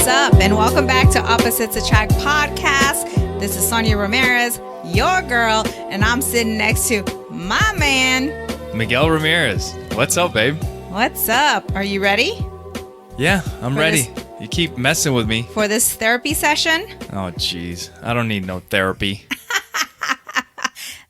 What's up? And welcome back to Opposites Attract podcast. This is Sonja Ramirez, your girl, and I'm sitting next to my man, Miguel Ramirez. What's up, babe? What's up? Are you ready? Yeah, I'm ready. You keep messing with me. For this therapy session? Oh, jeez. I don't need no therapy.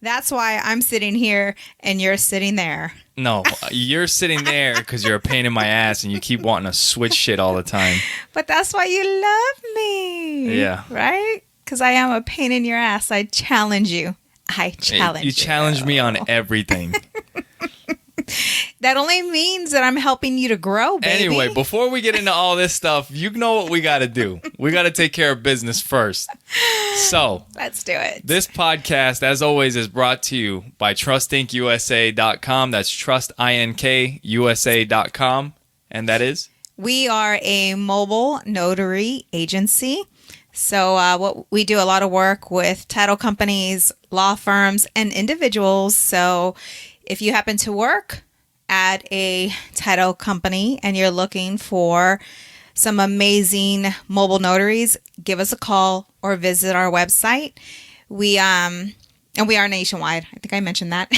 That's why I'm sitting here and you're sitting there. No, you're sitting there because you're a pain in my ass and you keep wanting to switch shit all the time. But that's why you love me. Yeah. Right? Because I am a pain in your ass. I challenge you. You challenge me on everything. That only means that I'm helping you to grow, baby. Anyway, before we get into all this stuff, you know what we got to do. We got to take care of business first. So, let's do it. This podcast, as always, is brought to you by TrustIncUSA.com. That's TrustIncUSA.com. And that is? We are a mobile notary agency. So what we do a lot of work with title companies, law firms, and individuals. So if you happen to work at a title company and you're looking for some amazing mobile notaries, give us a call or visit our website. We are nationwide. I think I mentioned that.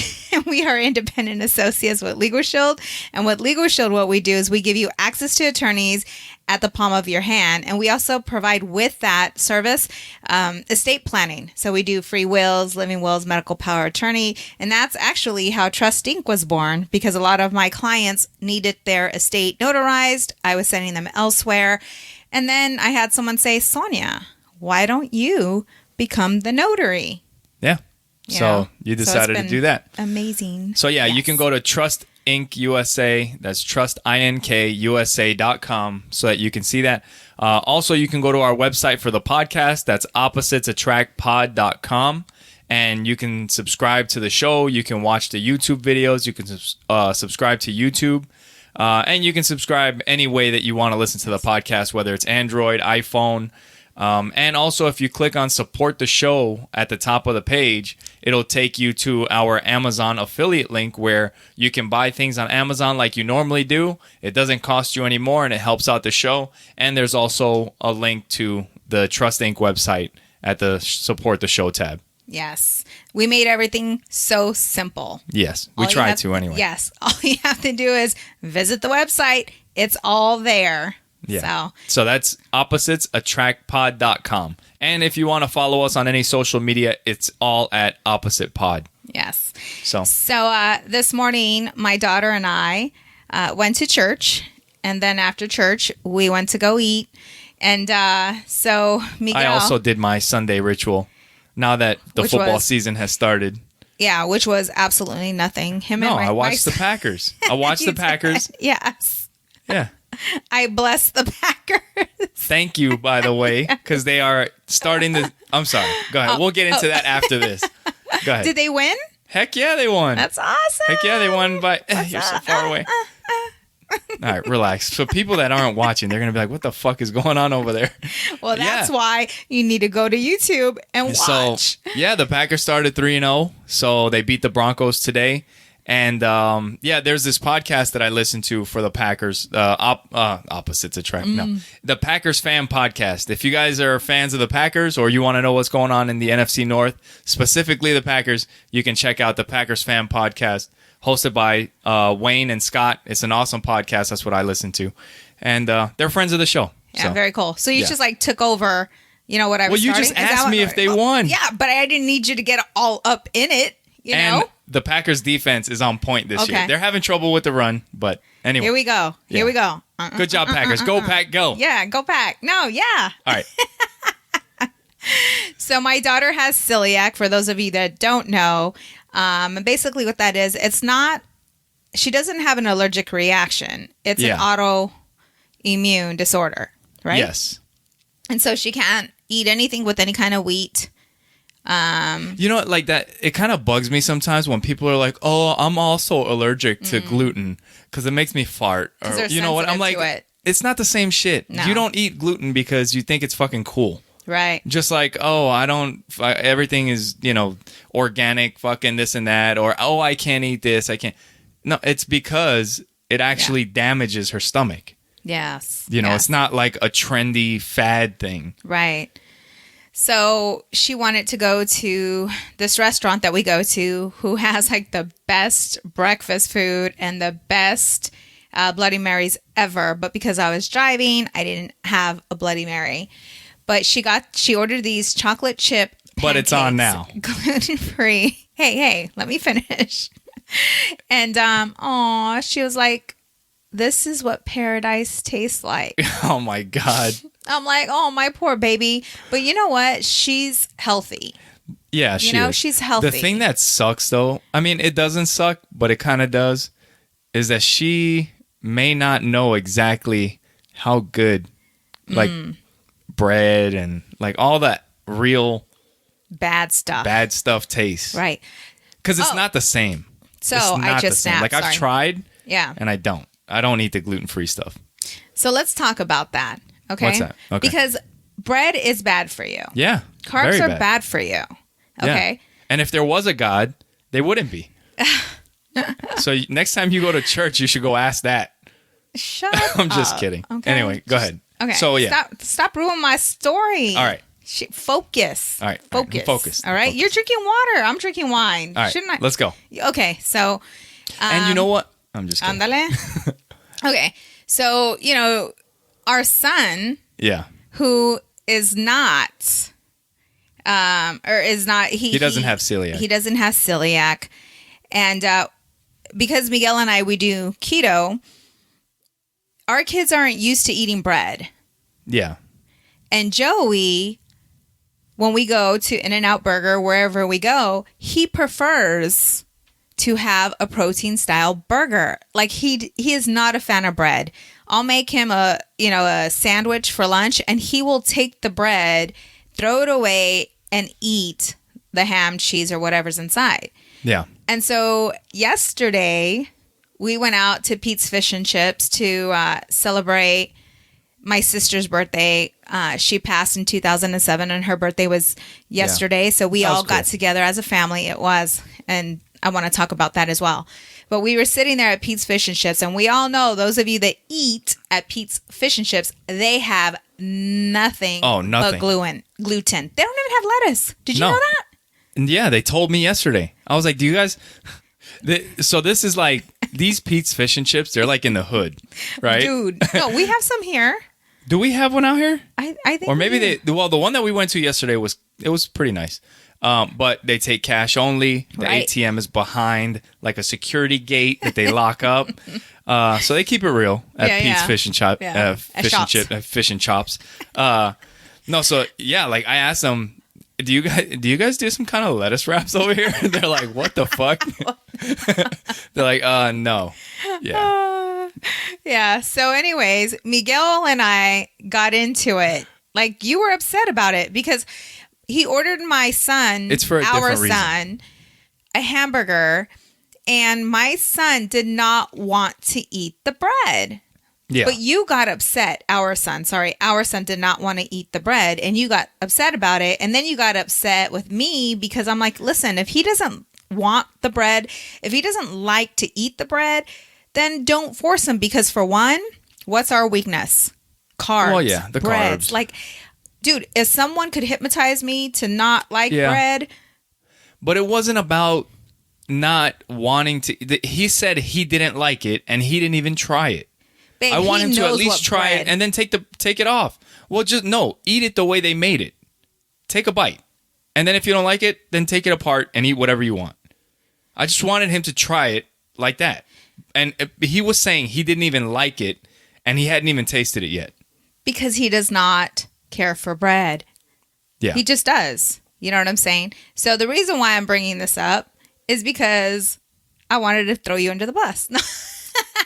We are independent associates with Legal Shield. And with Legal Shield, what we do is we give you access to attorneys at the palm of your hand. And we also provide with that service estate planning. So we do free wills, living wills, medical power of attorney. And that's actually how Trust Inc. was born, because a lot of my clients needed their estate notarized. I was sending them elsewhere. And then I had someone say, Sonja, why don't you become the notary? Yeah. So you decided to do that. Amazing. So yeah, yes. You can go to Trust Inc. USA. That's TrustIncUSA.com so that you can see that. Also, you can go to our website for the podcast. That's OppositesAttractPod.com. And you can subscribe to the show. You can watch the YouTube videos. You can subscribe to YouTube. And you can subscribe any way that you want to listen to the podcast, whether it's Android, iPhone. And also, if you click on support the show at the top of the page, it'll take you to our Amazon affiliate link where you can buy things on Amazon like you normally do. It doesn't cost you any more and it helps out the show. And there's also a link to the Trust Inc. website at the support the show tab. Yes. We made everything so simple. Yes. We try to anyway. Yes. All you have to do is visit the website. It's all there. Yeah. So that's OppositesAttractPod.com. And if you want to follow us on any social media, it's all at Opposite Pod. Yes. So this morning, my daughter and I went to church. And then after church, we went to go eat. And so Miguel... I also did my Sunday ritual now that the football season has started. Yeah, which was absolutely nothing. I watched the Packers. I watched the Packers. Yes. Yeah. I bless the Packers. Thank you, by the way, because they are starting to... I'm sorry. Go ahead. We'll get into that after this. Go ahead. Did they win? Heck yeah, they won. That's awesome. Heck yeah, they won by... You're so far away. All right, relax. So people that aren't watching, they're going to be like, what the fuck is going on over there? Well, that's why you need to go to YouTube and watch. So, yeah, the Packers started 3-0, so they beat the Broncos today. And, there's this podcast that I listen to for the Packers, Opposites Attract. No, the Packers Fan Podcast. If you guys are fans of the Packers or you want to know what's going on in the NFC North, specifically the Packers, you can check out the Packers Fan Podcast, hosted by Wayne and Scott. It's an awesome podcast. That's what I listen to. And they're friends of the show. Yeah, very cool. So you just took over, what I was starting? Well, you just asked me if they won. Yeah, but I didn't need you to get all up in it, you know? The Packers defense is on point this year. They're having trouble with the run, but anyway. Here we go. Here we go. Good job, Packers. Go, Pack, go. Yeah, go, Pack. No, yeah. All right. So my daughter has celiac, for those of you that don't know. Basically what that is, she doesn't have an allergic reaction. It's an autoimmune disorder, right? Yes. And so she can't eat anything with any kind of wheat. Like that, it kind of bugs me sometimes when people are like, oh, I'm also allergic to gluten because it makes me fart. Or you know what? I'm like, it's not the same shit. No. You don't eat gluten because you think it's fucking cool. Right. Just like, oh, everything is, organic, fucking this and that. Or, oh, I can't eat this. I can't. No, it's because it actually damages her stomach. Yes. It's not like a trendy fad thing. Right. So she wanted to go to this restaurant that we go to who has like the best breakfast food and the best Bloody Marys ever. But because I was driving, I didn't have a Bloody Mary. But she ordered these chocolate chip pancakes, But it's on now. Gluten-free. Hey, let me finish. And she was like, this is what paradise tastes like. Oh my God. I'm like, oh, my poor baby. But you know what? She's healthy. Yeah, She's healthy. The thing that sucks, though, I mean, it doesn't suck, but it kind of does, is that she may not know exactly how good, like, bread and, like, all that real bad stuff tastes. Right. Because it's not the same. So it's not I just the same. snapped. Like, I've Sorry. tried, and I don't eat the gluten-free stuff. So let's talk about that. Okay. What's that? Okay. Because bread is bad for you. Yeah. Carbs are bad for you. Okay. Yeah. And if there was a God, they wouldn't be. So next time you go to church, you should go ask that. Shut up. I'm just kidding. Okay. Anyway, go ahead. Okay. So yeah. Stop ruining my story. All right. Focus. All right. Focus. Focus. All right. Focus. You're drinking water. I'm drinking wine. All right. Shouldn't I? Let's go. Okay. So. And you know what? I'm just kidding. Ándale. Okay. So, our son, Yeah. who is not, he doesn't have celiac. He doesn't have celiac. And because Miguel and I, we do keto, our kids aren't used to eating bread. Yeah. And Joey, when we go to In-N-Out Burger, wherever we go, he prefers to have a protein style burger. Like he is not a fan of bread. I'll make him a sandwich for lunch and he will take the bread, throw it away and eat the ham, cheese or whatever's inside. Yeah. And so yesterday we went out to Pete's Fish and Chips to celebrate my sister's birthday. She passed in 2007 and her birthday was yesterday. Yeah. So we all got together as a family. It was. And I want to talk about that as well. But we were sitting there at Pete's Fish and Chips, and we all know, those of you that eat at Pete's Fish and Chips, they have nothing but gluten. They don't even have lettuce. Did you know that? And yeah, they told me yesterday. I was like, do you guys... So this is like, these Pete's Fish and Chips, they're like in the hood, right? Dude, no, we have some here. Do we have one out here? I think or maybe the one that we went to yesterday was pretty nice. But they take cash only. The ATM is behind like a security gate that they lock up. So they keep it real at Pete's Fish and Fish and Chops. No, so yeah, like I asked them, do you guys do some kind of lettuce wraps over here? And they're like, what the fuck? They're like, no. Yeah. Yeah. So anyways, Miguel and I got into it. Like you were upset about it because he ordered my son, it's for our son, a hamburger, and my son did not want to eat the bread. Yeah. But you got upset. Our son did not want to eat the bread, and you got upset about it. And then you got upset with me because I'm like, listen, if he doesn't want the bread, if he doesn't like to eat the bread, then don't force him. Because for one, what's our weakness? Carbs. Oh yeah, the breads. carbs. Like, dude, if someone could hypnotize me to not like bread. But it wasn't about not wanting to. He said he didn't like it, and he didn't even try it. Babe, I want him to at least try it and then take it off. Well, just eat it the way they made it. Take a bite. And then if you don't like it, then take it apart and eat whatever you want. I just wanted him to try it like that. And he was saying he didn't even like it and he hadn't even tasted it yet. Because he does not care for bread. Yeah. He just does. You know what I'm saying? So the reason why I'm bringing this up is because I wanted to throw you under the bus.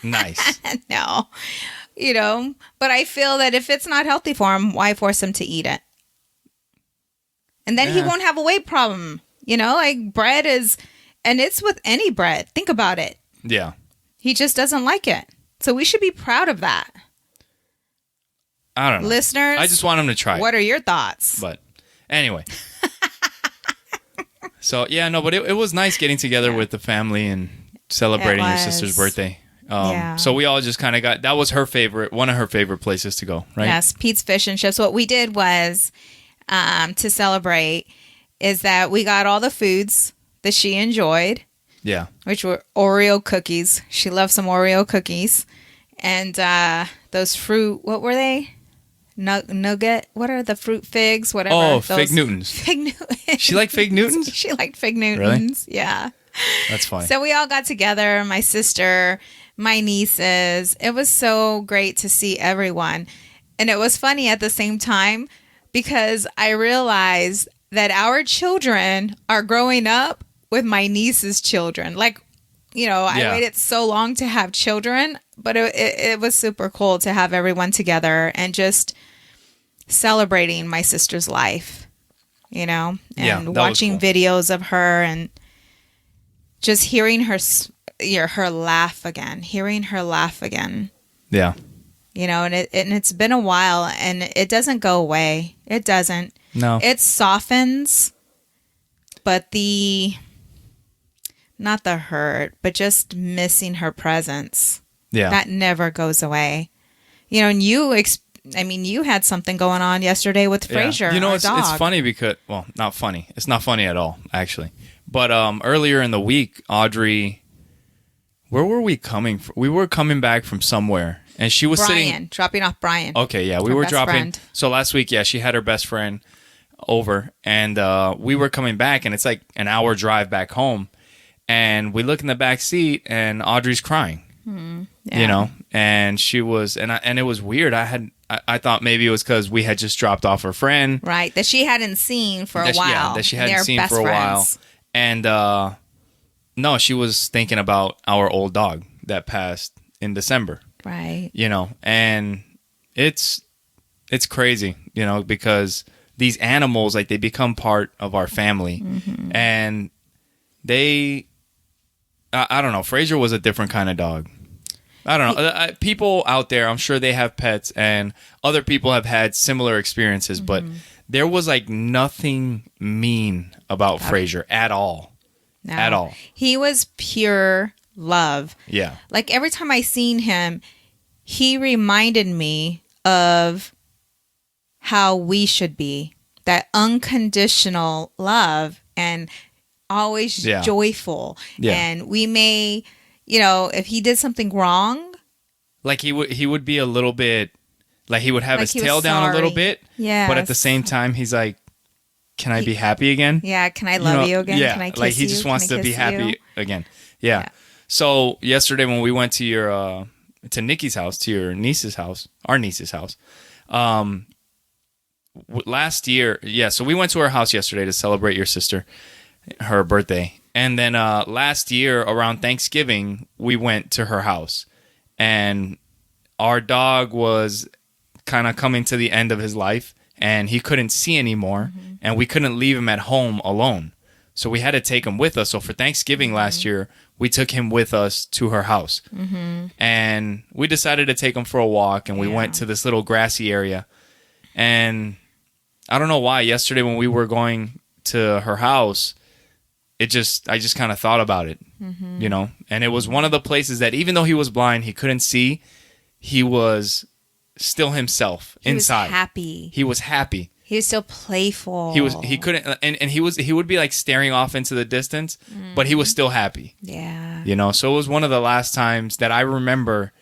Nice. No. But I feel that if it's not healthy for him, why force him to eat it? And then he won't have a weight problem. Like bread is, and it's with any bread. Think about it. Yeah. He just doesn't like it. So we should be proud of that. I don't know. Listeners, I just want him to try it. What are your thoughts? But anyway. So, yeah, no, but it was nice getting together with the family and celebrating your sister's birthday. So we all just kind of that was one of her favorite places to go, right? Yes, Pete's Fish and Chips. What we did was to celebrate is that we got all the foods that she enjoyed. Yeah. Which were Oreo cookies. She loved some Oreo cookies. And those fruit, what were they? Nugget? What are the fruit figs? Whatever. Oh, Fig Newtons. Fig Newtons. She liked Fig Newtons? She liked Fig Newtons. Really? Yeah. That's funny. So we all got together, my sister, my nieces. It was so great to see everyone. And it was funny at the same time because I realized that our children are growing up with my niece's children. Like, I waited so long to have children, but it was super cool to have everyone together and just celebrating my sister's life, and watching videos of her and just hearing her laugh again. Yeah. And it's been a while and it doesn't go away. It doesn't. No. It softens, but not the hurt, but just missing her presence. Yeah. That never goes away. And you had something going on yesterday with Fraser. Yeah. Our dog. It's funny because, well, not funny. It's not funny at all, actually. But earlier in the week, Audrey, where were we coming from? We were coming back from somewhere, and she was dropping off Brian. Okay, yeah, we were dropping. Friend. So last week, she had her best friend over, and we were coming back, and it's like an hour drive back home, and we look in the back seat, and Audrey's crying. Yeah. And she was, and it was weird. I thought maybe it was because we had just dropped off her friend, right? That she hadn't seen for a while. Yeah, that she hadn't seen for a while. And no, she was thinking about our old dog that passed in December. Right. And it's crazy, because these animals, like, they become part of our family. Mm-hmm. And I don't know, Fraser was a different kind of dog. I don't know. People out there, I'm sure they have pets and other people have had similar experiences, but there was like nothing mean about Fraser at all. No. At all. He was pure love. Yeah. Like every time I seen him, he reminded me of how we should be. That unconditional love and always joyful. Yeah. And we may, if he did something wrong, like he would be a little bit, like he would have his tail down a little bit. Yeah. But at the same time, he's like, can I be happy again? Yeah. Can I love you again? Yeah. Can I kiss you? Like he just wants to be happy again. Yeah. So yesterday when we went to to Nikki's house, to your niece's house, our niece's house, last year, so we went to her house yesterday to celebrate your sister, her birthday. And then last year around Thanksgiving, we went to her house. And our dog was kind of coming to the end of his life, and he couldn't see anymore, and we couldn't leave him at home alone. So we had to take him with us. So for Thanksgiving last year, we took him with us to her house. And we decided to take him for a walk, and we went to this little grassy area. And I don't know why, yesterday when we were going to her house, I just kind of thought about it, and it was one of the places that even though he was blind, he couldn't see, he was still himself inside. He was happy. He was so playful. He couldn't, and he would be like staring off into the distance, but he was still happy. Yeah. So it was one of the last times that I remember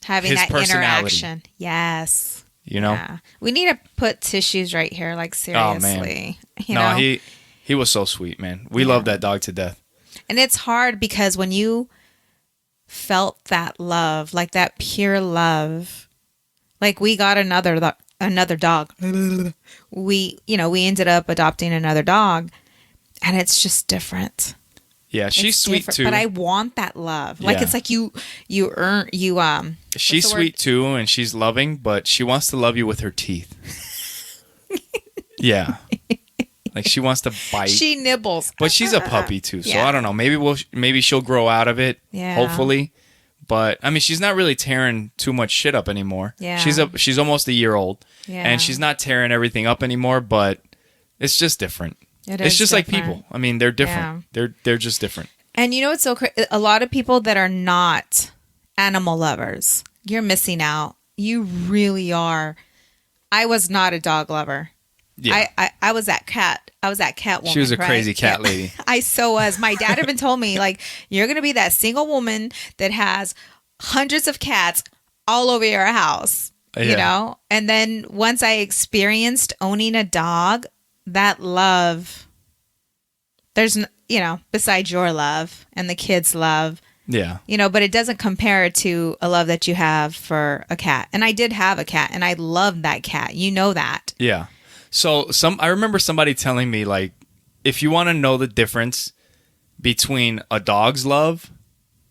having his that personality. Interaction. Yes. Yeah. We need to put tissues right here, like seriously. Oh man. He was so sweet, man. We love that dog to death. And it's hard because when you felt that love, like that pure love, like we got another dog. We ended up adopting another dog, and it's just different. Yeah, she's sweet too. But I want that love. Like it's like you earn. She's sweet too, and she's loving, but she wants to love you with her teeth. Yeah. Like she wants to bite. She nibbles. But she's a puppy too, so I don't know. Maybe she'll grow out of it. Yeah. Hopefully. But I mean, she's not really tearing too much shit up anymore. Yeah. She's almost a year old. Yeah. And she's not tearing everything up anymore, but it's just different. It's just different. Like people. I mean, they're different. Yeah. They're just different. And it's so crazy. A lot of people that are not animal lovers, you're missing out. You really are. I was not a dog lover. Yeah. I was that cat. I was that cat woman. She was a right? crazy cat Yeah. lady. I so was. My dad even told me, like, you're going to be that single woman that has hundreds of cats all over your house, you know? And then once I experienced owning a dog, that love, there's, besides your love and the kids' love, but it doesn't compare to a love that you have for a cat. And I did have a cat, and I loved that cat. You know that. Yeah. So I remember somebody telling me, like, if you want to know the difference between a dog's love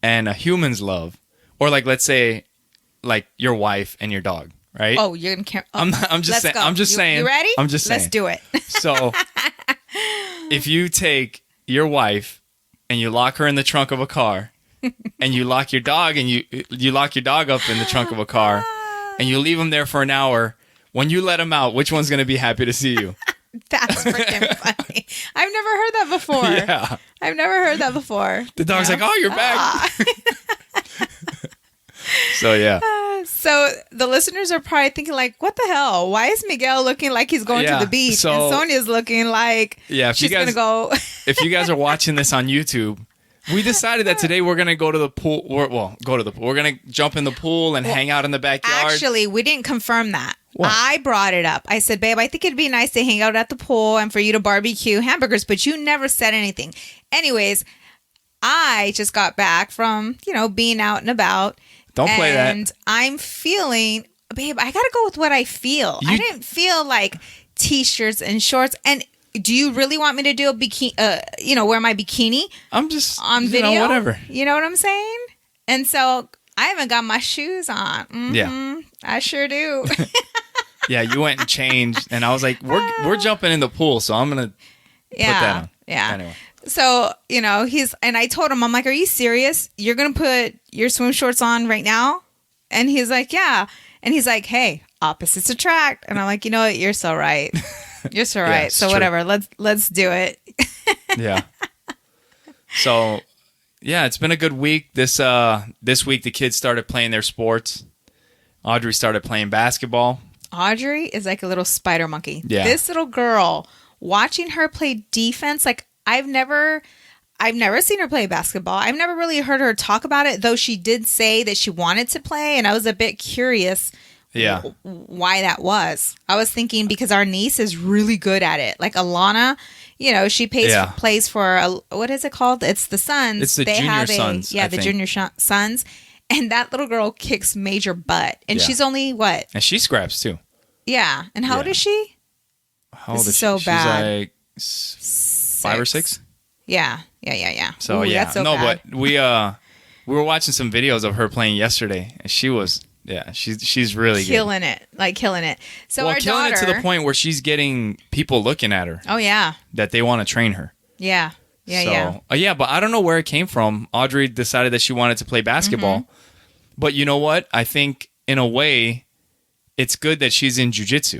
and a human's love, or like, let's say, like your wife and your dog, right? Oh, you're gonna. I'm just saying. I'm just saying. You ready? I'm just saying. Let's do it. So, if you take your wife and you lock her in the trunk of a car, and you lock your dog and you lock your dog up in the trunk of a car, and you leave him there for an hour, when you let him out, which one's gonna be happy to see you? That's freaking funny. I've never heard that before. Yeah. I've never heard that before. The dog's like, "Oh, you're back." So yeah. So the listeners are probably thinking, like, what the hell? Why is Miguel looking like he's going to the beach, so, and Sonja's looking like she's gonna go? If you guys are watching this on YouTube, we decided that today we're gonna go to the pool. We're gonna jump in the pool and hang out in the backyard. Actually, we didn't confirm that. What? I brought it up. I said, babe, I think it'd be nice to hang out at the pool and for you to barbecue hamburgers, but you never said anything. Anyways, I just got back from, being out and about. Don't play that. And I'm feeling, babe, I got to go with what I feel. I didn't feel like t-shirts and shorts. And do you really want me to do a bikini, wear my bikini? I'm just on video, whatever. You know what I'm saying? And so I haven't got my shoes on. Mm-hmm. Yeah. I sure do. Yeah, you went and changed, and I was like, we're jumping in the pool, so I'm gonna put that on. Yeah. Anyway. So, and I told him, I'm like, are you serious? You're going to put your swim shorts on right now? And he's like, yeah. And he's like, hey, opposites attract. And I'm like, you know what? You're so right. You're so right. Yeah, so true. whatever, let's do it. Yeah. So, yeah, it's been a good week. This week the kids started playing their sports. Audrey started playing basketball. Audrey is like a little spider monkey. Yeah. This little girl, watching her play defense, like I've never seen her play basketball. I've never really heard her talk about it, though she did say that she wanted to play, and I was a bit curious why that was. I was thinking because our niece is really good at it. Like Alana, she plays for, what is it called? It's the Suns. It's the Junior Suns. Yeah, the Junior Suns. And that little girl kicks major butt. And she's only what? And she scraps too. Yeah. And how old is she? How old is she? So bad. She's like 5 or 6. Yeah. So Ooh, that's so bad. But we were watching some videos of her playing yesterday, and she was she's really killing it. So our killing daughter, it to the point where she's getting people looking at her. Oh yeah. That they want to train her. Yeah. But I don't know where it came from. Audrey decided that she wanted to play basketball. Mm-hmm. But you know what? I think in a way, it's good that she's in jiu-jitsu.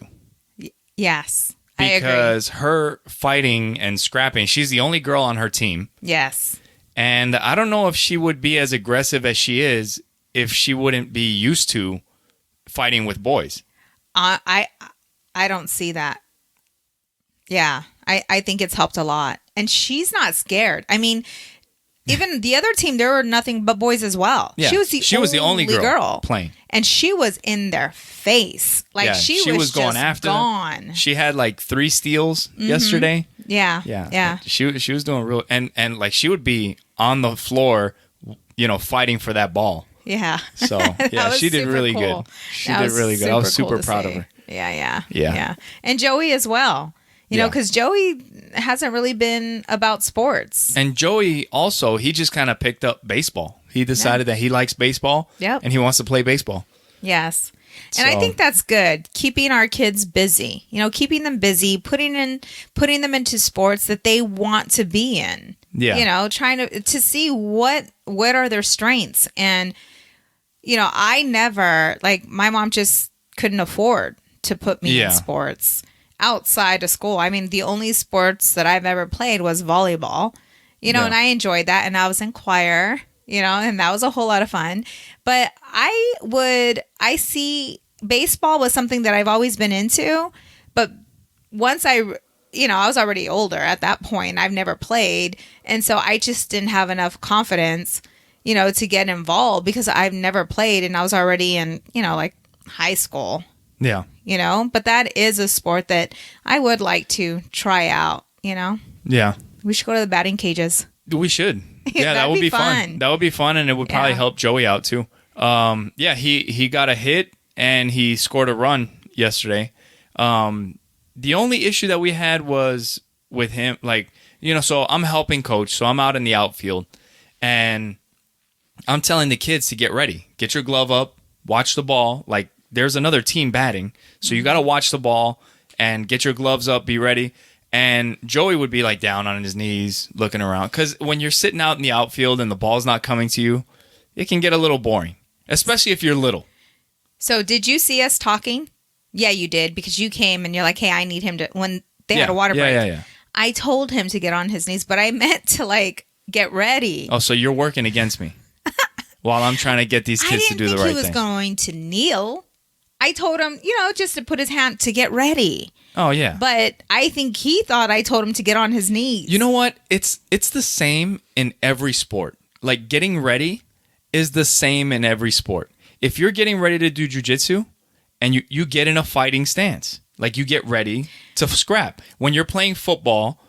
Yes, I agree. Because her fighting and scrapping, she's the only girl on her team. Yes. And I don't know if she would be as aggressive as she is if she wouldn't be used to fighting with boys. I don't see that. Yeah, I think it's helped a lot. And she's not scared. I mean, even the other team, there were nothing but boys as well. Yeah. She was the only girl playing. And she was in their face. Like she was going just after gone. them. She had like 3 steals yesterday. Yeah. She was doing real and like she would be on the floor, fighting for that ball. Yeah. So she did really good. She did really good. I was super proud of her. Yeah. And Joey as well. Because Joey hasn't really been about sports. And Joey also, he just kind of picked up baseball. He decided that he likes baseball. Yep. And he wants to play baseball. Yes. And I think that's good. Keeping our kids busy. Keeping them busy, putting them into sports that they want to be in. Yeah. Trying to see what are their strengths. And I never, like, my mom just couldn't afford to put me in sports outside of school. I mean, the only sports that I've ever played was volleyball, and I enjoyed that. And I was in choir, and that was a whole lot of fun. But I see baseball was something that I've always been into, but once I was already older at that point. I've never played. And so I just didn't have enough confidence, to get involved because I've never played and I was already in, like high school. Yeah. But that is a sport that I would like to try out, Yeah. We should go to the batting cages. We should. Yeah, that would be fun. That would be fun, and it would probably help Joey out too. Yeah, he got a hit and he scored a run yesterday. The only issue that we had was with him, so I'm helping coach, so I'm out in the outfield, and I'm telling the kids to get ready. Get your glove up, watch the ball. Like, there's another team batting, so you got to watch the ball and get your gloves up, be ready. And Joey would be, down on his knees, looking around. Because when you're sitting out in the outfield and the ball's not coming to you, it can get a little boring, especially if you're little. So did you see us talking? Yeah, you did, because you came and you're like, hey, I need him to, when they had a water break. Yeah. I told him to get on his knees, but I meant to, get ready. Oh, so you're working against me while I'm trying to get these kids to do the right thing. I didn't think he was going to kneel. I told him, just to put his hand to get ready. Oh, yeah. But I think he thought I told him to get on his knees. You know what? It's the same in every sport. Getting ready is the same in every sport. If you're getting ready to do jiu-jitsu, and you get in a fighting stance. You get ready to scrap. When you're playing football,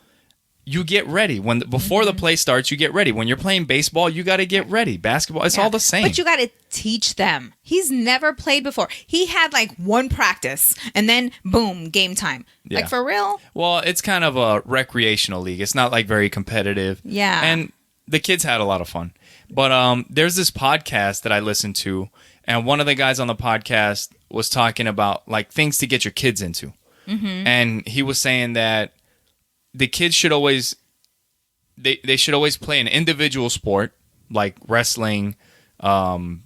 you get ready. Before the play starts, you get ready. When you're playing baseball, you got to get ready. Basketball, it's all the same. But you got to teach them. He's never played before. He had one practice, and then boom, game time. Yeah. For real? Well, it's kind of a recreational league. It's not very competitive. Yeah. And the kids had a lot of fun. But there's this podcast that I listen to, and one of the guys on the podcast was talking about things to get your kids into. Mm-hmm. And he was saying that the kids should always they should always play an individual sport like wrestling, wrestling,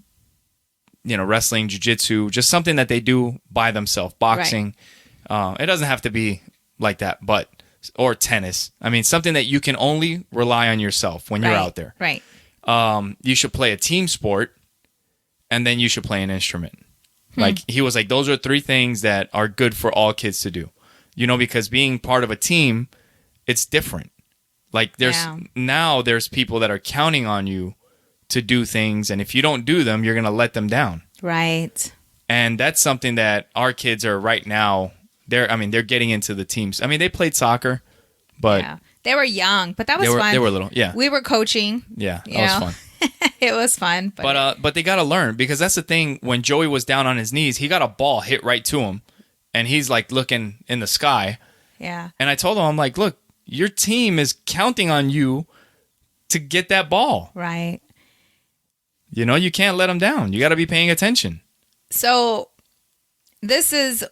jiu-jitsu, just something that they do by themselves, boxing. Right. It doesn't have to be like that, or tennis. I mean, something that you can only rely on yourself when you're out there. Right. You should play a team sport, and then you should play an instrument. He was like, those are 3 things that are good for all kids to do. Because being part of a team, it's different. There's people that are counting on you to do things, and if you don't do them, you're going to let them down. Right. And that's something that our kids are right now. They're getting into the teams. I mean, they played soccer, but they were young, but that was fun. They were little. Yeah. We were coaching. Yeah, that was fun. It was fun. But they got to learn, because that's the thing. When Joey was down on his knees, he got a ball hit right to him, and he's looking in the sky. Yeah. And I told him, I'm like, look, your team is counting on you to get that ball. Right. You can't let them down. You got to be paying attention. So this is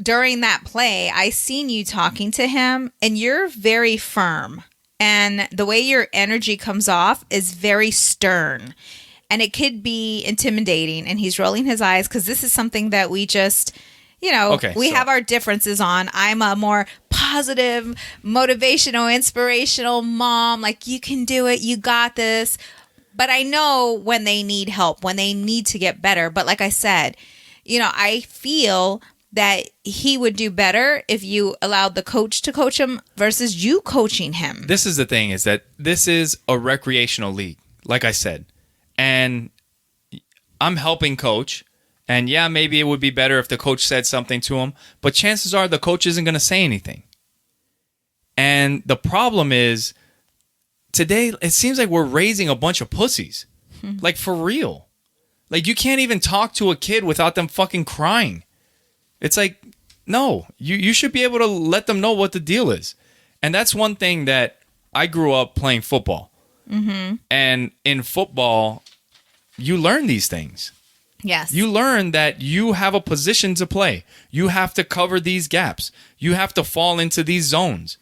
during that play, I seen you talking to him, and you're very firm. And the way your energy comes off is very stern. And it could be intimidating. And he's rolling his eyes because this is something that we just, we have our differences on. I'm a more positive, motivational, inspirational mom. You can do it. You got this. But I know when they need help, when they need to get better. But like I said, I feel that he would do better if you allowed the coach to coach him versus you coaching him. This is the thing, is that this is a recreational league, like I said. And I'm helping coach. And yeah, maybe it would be better if the coach said something to him. But chances are the coach isn't going to say anything. And the problem is, today, it seems like we're raising a bunch of pussies. For real. You can't even talk to a kid without them fucking crying. It's no, you should be able to let them know what the deal is. And that's one thing that I grew up playing football. Mm-hmm. And in football, you learn these things. Yes. You learn that you have a position to play. You have to cover these gaps. You have to fall into these zones.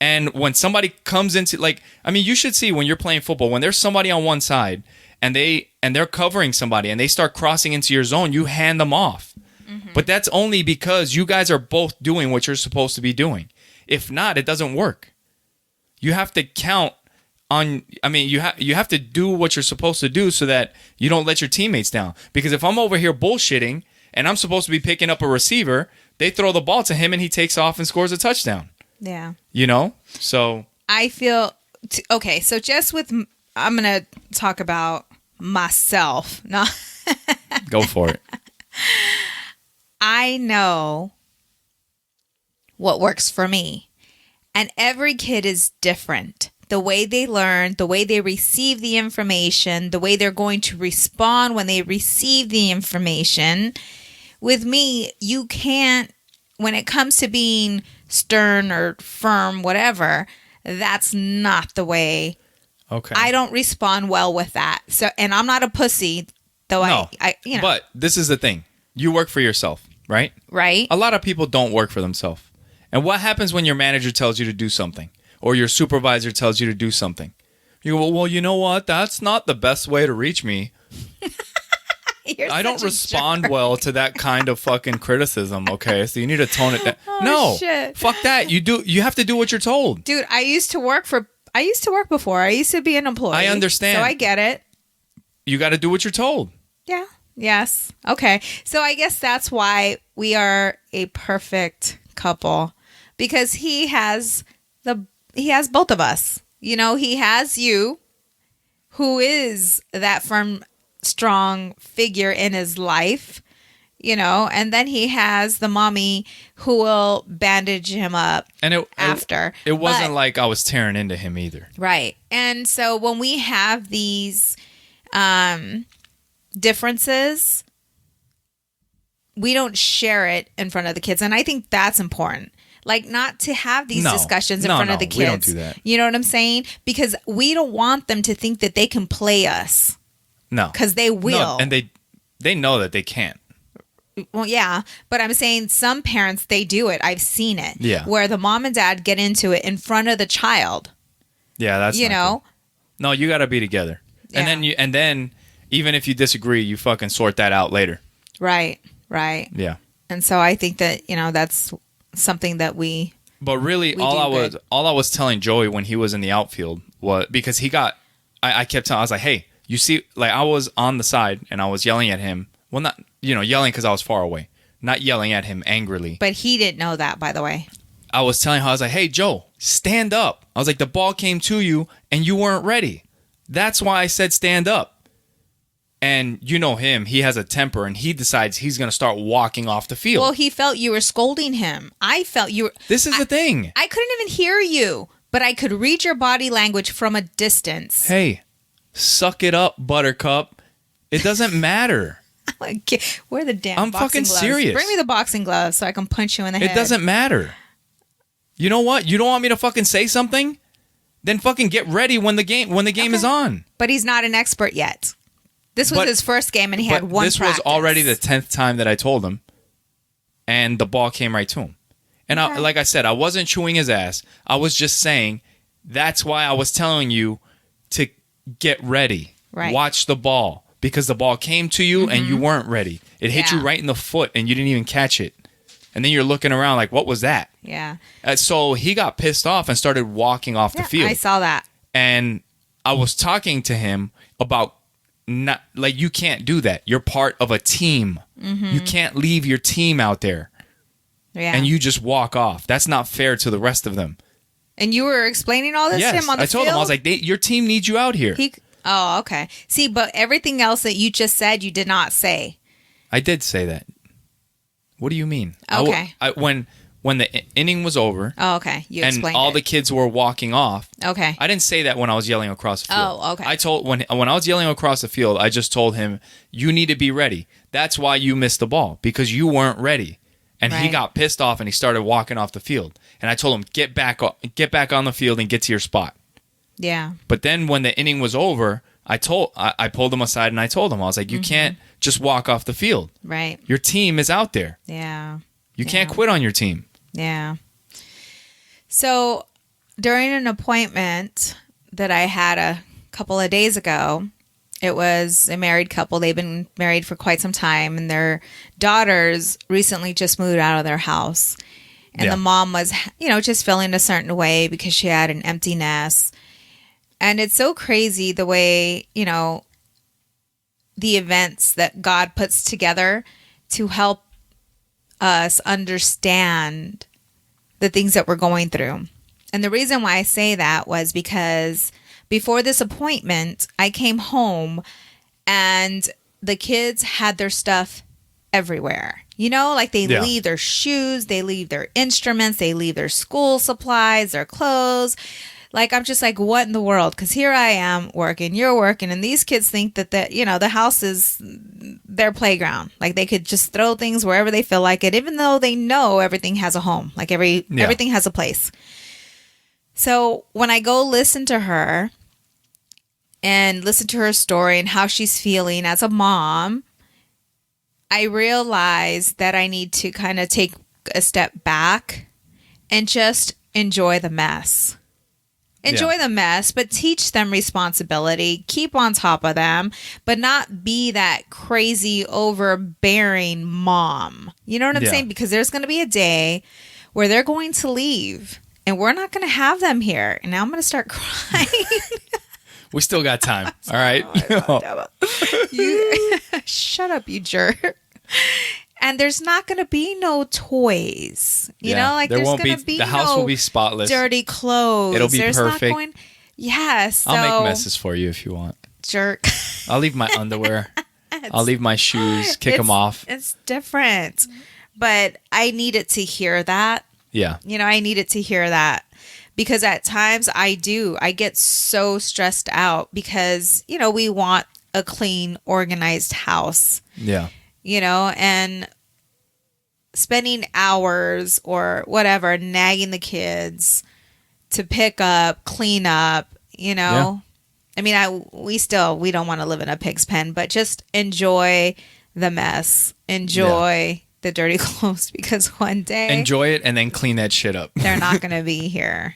And when somebody comes into, you should see when you're playing football, when there's somebody on one side and they're covering somebody and they start crossing into your zone, you hand them off. Mm-hmm. But that's only because you guys are both doing what you're supposed to be doing. If not, it doesn't work. You have to count you have to do what you're supposed to do so that you don't let your teammates down. Because if I'm over here bullshitting and I'm supposed to be picking up a receiver, they throw the ball to him and he takes off and scores a touchdown. Yeah. So I feel okay. So I'm going to talk about myself. No. Go for it. I know what works for me. And every kid is different. The way they learn, the way they receive the information, the way they're going to respond when they receive the information. With me, you can't, when it comes to being stern or firm, whatever, that's not the way. Okay. I don't respond well with that. So, and I'm not a pussy, though. No, I But this is the thing. You work for yourself, right? Right. A lot of people don't work for themselves. And what happens when your manager tells you to do something or your supervisor tells you to do something? You go, well, you know what? That's not the best way to reach me. I don't respond well to that kind of fucking criticism, okay? So you need to tone it down. Shit. Fuck that. You have to do what you're told. Dude, I used to work before. I used to be an employee. I understand. So I get it. You got to do what you're told. Yeah. Yes. Okay. So I guess that's why we are a perfect couple, because he has both of us. He has you, who is that firm, strong figure in his life, and then he has the mommy who will bandage him up after. It wasn't like I was tearing into him either. Right. And so when we have these differences, we don't share it in front of the kids. And I think that's important. Like, not to have these discussions in front of the kids. We don't do that. You know what I'm saying? Because we don't want them to think that they can play us. No. Because they will. No, and they know that they can't. Well, yeah. But I'm saying some parents, they do it. I've seen it. Yeah. Where the mom and dad get into it in front of the child. Yeah, that's not cool. No, you got to be together. Yeah. And then even if you disagree, you fucking sort that out later. Right. Yeah. And so I think that, that's something that we. But really, all I was telling Joey when he was in the outfield was because I kept telling, I was like, hey, you see, like, I was on the side and I was yelling at him. Well, not, yelling because I was far away, not yelling at him angrily. But he didn't know that, by the way. I was telling him, I was like, hey, Joe, stand up. I was like, the ball came to you and you weren't ready. That's why I said stand up. And you know him, he has a temper and he decides he's going to start walking off the field. Well, he felt you were scolding him. I felt you were. This is the thing. I couldn't even hear you, but I could read your body language from a distance. Hey, suck it up, Buttercup. It doesn't matter. Where are the damn I'm boxing fucking gloves? serious. Bring me the boxing gloves so I can punch you in the head. It doesn't matter. You know what? You don't want me to fucking say something? Then fucking get ready when the game is on. But he's not an expert yet. This was his first game, and he had one this practice. was already the 10th time that I told him, and the ball came right to him. And okay. like I said, I wasn't chewing his ass. I was just saying that's why I was telling you to get ready. Right. Watch the ball, because the ball came to you and you weren't ready. It hit you right in the foot, and you didn't even catch it. And then you're looking around like, what was that? Yeah. So he got pissed off and started walking off the field. I saw that. And I was talking to him about not like, you can't do that. You're part of a team. You can't leave your team out there. Yeah. And you just walk off. That's not fair to the rest of them. And you were explaining all this to him on the field? I told him, I was like, your team needs you out here. Oh, okay. See, but everything else that you just said, you did not say. I did say that. What do you mean? Okay. When the inning was over. Oh, okay. You explained and all the kids were walking off. Okay. I didn't say that when I was yelling across the field. Oh, okay. I told when I was yelling across the field, I just told him, you need to be ready. That's why you missed the ball, because you weren't ready. And he got pissed off and he started walking off the field. And I told him, get back on the field and get to your spot. Yeah. But then when the inning was over, I pulled him aside and I told him, I was like, you can't just walk off the field. Right. Your team is out there. Yeah. You can't quit on your team. Yeah. So during an appointment that I had a couple of days ago, it was a married couple. They've been married for quite some time, and their daughters recently just moved out of their house. And the mom was, just feeling a certain way because she had an empty nest. And it's so crazy the way, the events that God puts together to help us understand the things that we're going through. And the reason why I say that was because before this appointment, I came home and the kids had their stuff everywhere. Like they leave their shoes, they leave their instruments, they leave their school supplies, their clothes. Like, I'm just like, what in the world? Because here I am working, you're working, and these kids think that the house is their playground. Like, they could just throw things wherever they feel like it, even though they know everything has a home. Like, everything has a place. So when I go listen to her and listen to her story and how she's feeling as a mom, I realize that I need to kind of take a step back and just enjoy the mess. Enjoy the mess, but teach them responsibility. Keep on top of them, but not be that crazy, overbearing mom. You know what I'm saying? Because there's going to be a day where they're going to leave, and we're not going to have them here. And now I'm going to start crying. We still got time. All right. You shut up, you jerk. And there's not going to be no toys. You know, like there there's won't going to be the house no will be spotless. dirty clothes. It'll be there's perfect. So, I'll make messes for you if you want. Jerk. I'll leave my underwear. I'll leave my shoes, kick them off. It's different. But I needed to hear that. Yeah. I needed to hear that. Because at times I get so stressed out because, we want a clean, organized house. Yeah. And spending hours or whatever nagging the kids to pick up, clean up, Yeah. I mean, we don't want to live in a pig's pen, but just enjoy the mess. Enjoy the dirty clothes because one day... Enjoy it and then clean that shit up. They're not going to be here,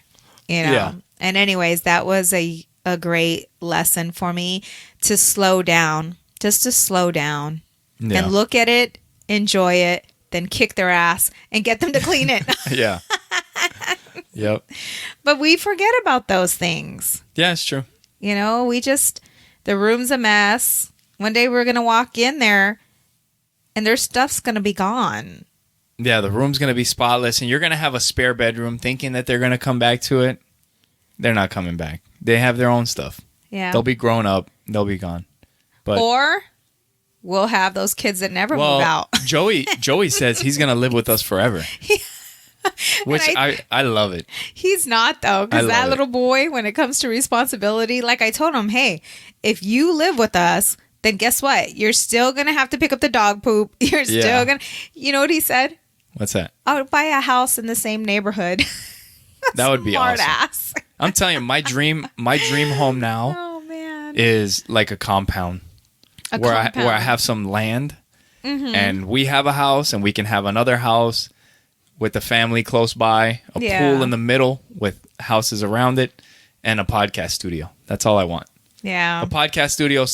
Yeah. And anyways, that was a great lesson for me to slow down, just to slow down. Yeah. And look at it, enjoy it, then kick their ass and get them to clean it. Yeah. Yep. But we forget about those things. Yeah, it's true. The room's a mess. One day we're going to walk in there and their stuff's going to be gone. Yeah, the room's going to be spotless and you're going to have a spare bedroom thinking that they're going to come back to it. They're not coming back. They have their own stuff. Yeah. They'll be grown up. They'll be gone. Or we'll have those kids that never move out. Joey says he's going to live with us forever. Which I love it. He's not, though, because that little boy, when it comes to responsibility, like I told him, hey, if you live with us, then guess what? You're still going to have to pick up the dog poop. You're still going to... You know what he said? What's that? I would buy a house in the same neighborhood. That would be awesome. Ass. I'm telling you, my dream home now is like a compound. Where I have some land and we have a house and we can have another house with the family close by, a pool in the middle with houses around it, and a podcast studio. That's all I want. Yeah. A podcast studio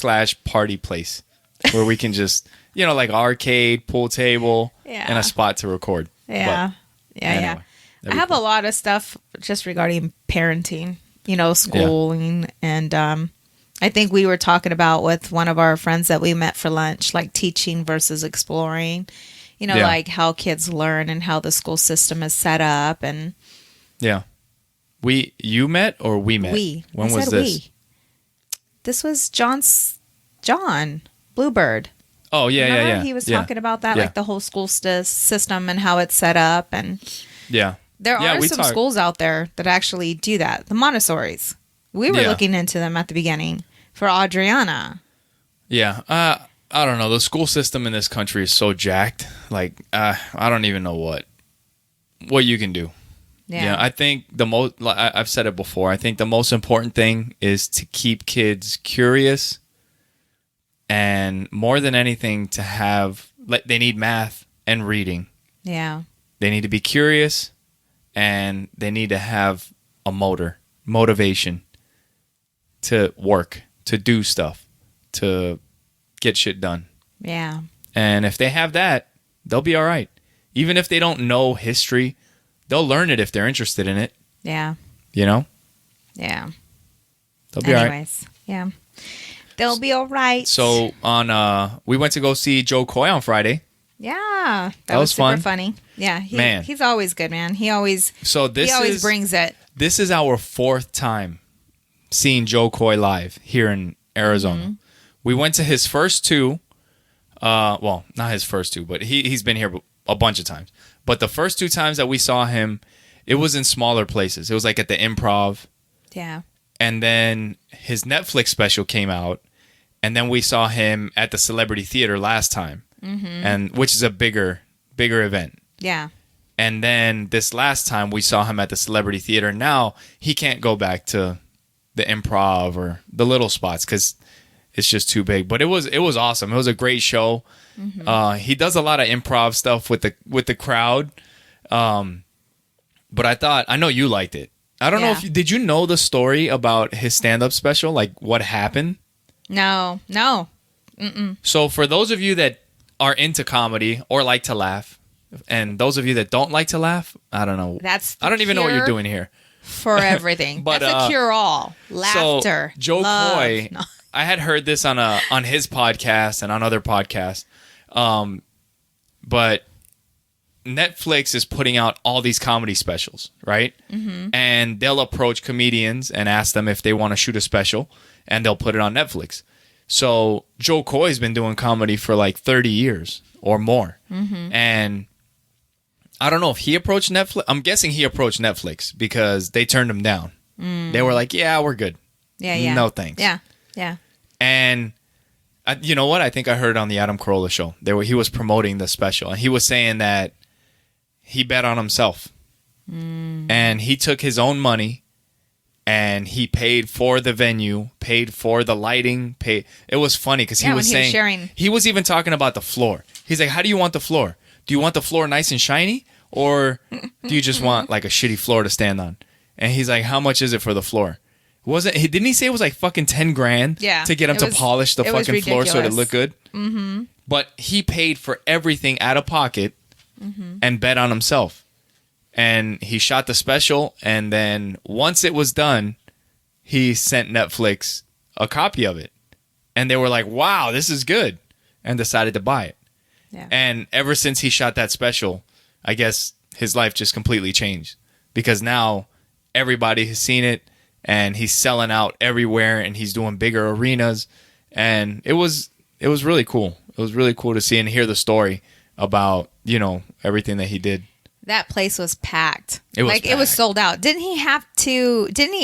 / party place where we can just, like arcade, pool table, and a spot to record. Yeah. Anyway, I have a lot of stuff just regarding parenting, schooling. And I think we were talking about with one of our friends that we met for lunch, like teaching versus exploring, like how kids learn and how the school system is set up. And yeah. You met or we met? We. When was this? We. This was John Bluebird. Oh, yeah, Remember? yeah. He was talking about that, like the whole school system and how it's set up. And there are some schools out there that actually do that. The Montessoris. We were looking into them at the beginning for Adriana. Yeah. I don't know. The school system in this country is so jacked. Like, I don't even know what you can do. Yeah, I think I've said it before, I think the most important thing is to keep kids curious, and more than anything they need math and reading. Yeah. They need to be curious, and they need to have a motivation to work, to do stuff, to get shit done. Yeah. And if they have that, they'll be all right. Even if they don't know history, they'll learn it if they're interested in it. Yeah. Yeah. They'll They'll be all right. Anyways, yeah. They'll be all right. So we went to go see J Koy on Friday. Yeah. That was super fun. funny. Yeah. Man. He's always good, man. He always brings it. This is our 4th time seeing J Koy live here in Arizona. Mm-hmm. We went to his first 2. Well, not his first 2, but he's been here a bunch of times. But the first 2 times that we saw him, it was in smaller places. It was like at the Improv. Yeah. And then his Netflix special came out. And then we saw him at the Celebrity Theater last time. And which is a bigger event. Yeah. And then this last time we saw him at the Celebrity Theater. Now he can't go back to the Improv or the little spots because it's just too big. But it was awesome. It was a great show. He does a lot of improv stuff with the crowd. But I know you liked it. I don't know if did you know the story about his stand-up special? Like what happened? No. Mm-mm. So for those of you that are into comedy or like to laugh, and those of you that don't like to laugh, I don't know. I don't even know what you're doing here. For everything. But, that's a cure-all. Laughter. So J Koy, I had heard this on his podcast and on other podcasts. But Netflix is putting out all these comedy specials, right? And they'll approach comedians and ask them if they want to shoot a special, and they'll put it on Netflix. So J Koy's been doing comedy for like 30 years or more. And I don't know if he approached Netflix. I'm guessing he approached Netflix because they turned him down. They were like, yeah, we're good. Yeah. No thanks. Yeah. And you know what? I think I heard it on the Adam Carolla show. He was promoting the special, and he was saying that he bet on himself. And he took his own money, and he paid for the venue, paid for the lighting. It was funny because he was saying he was even talking about the floor. He's like, "How do you want the floor? Do you want the floor nice and shiny, or do you just want like a shitty floor to stand on?" And he's like, "How much is it for the floor?" Didn't he say it was like fucking $10,000 to get him to polish the fucking floor so it looked good? But he paid for everything out of pocket and bet on himself. And he shot the special, and then once it was done, he sent Netflix a copy of it. And they were like, wow, this is good, and decided to buy it. Yeah. And ever since he shot that special, I guess his life just completely changed. Because now everybody has seen it, and he's selling out everywhere, and he's doing bigger arenas. And it was really cool. It was really cool to see and hear the story about, everything that he did. That place was packed. It was sold out. Didn't he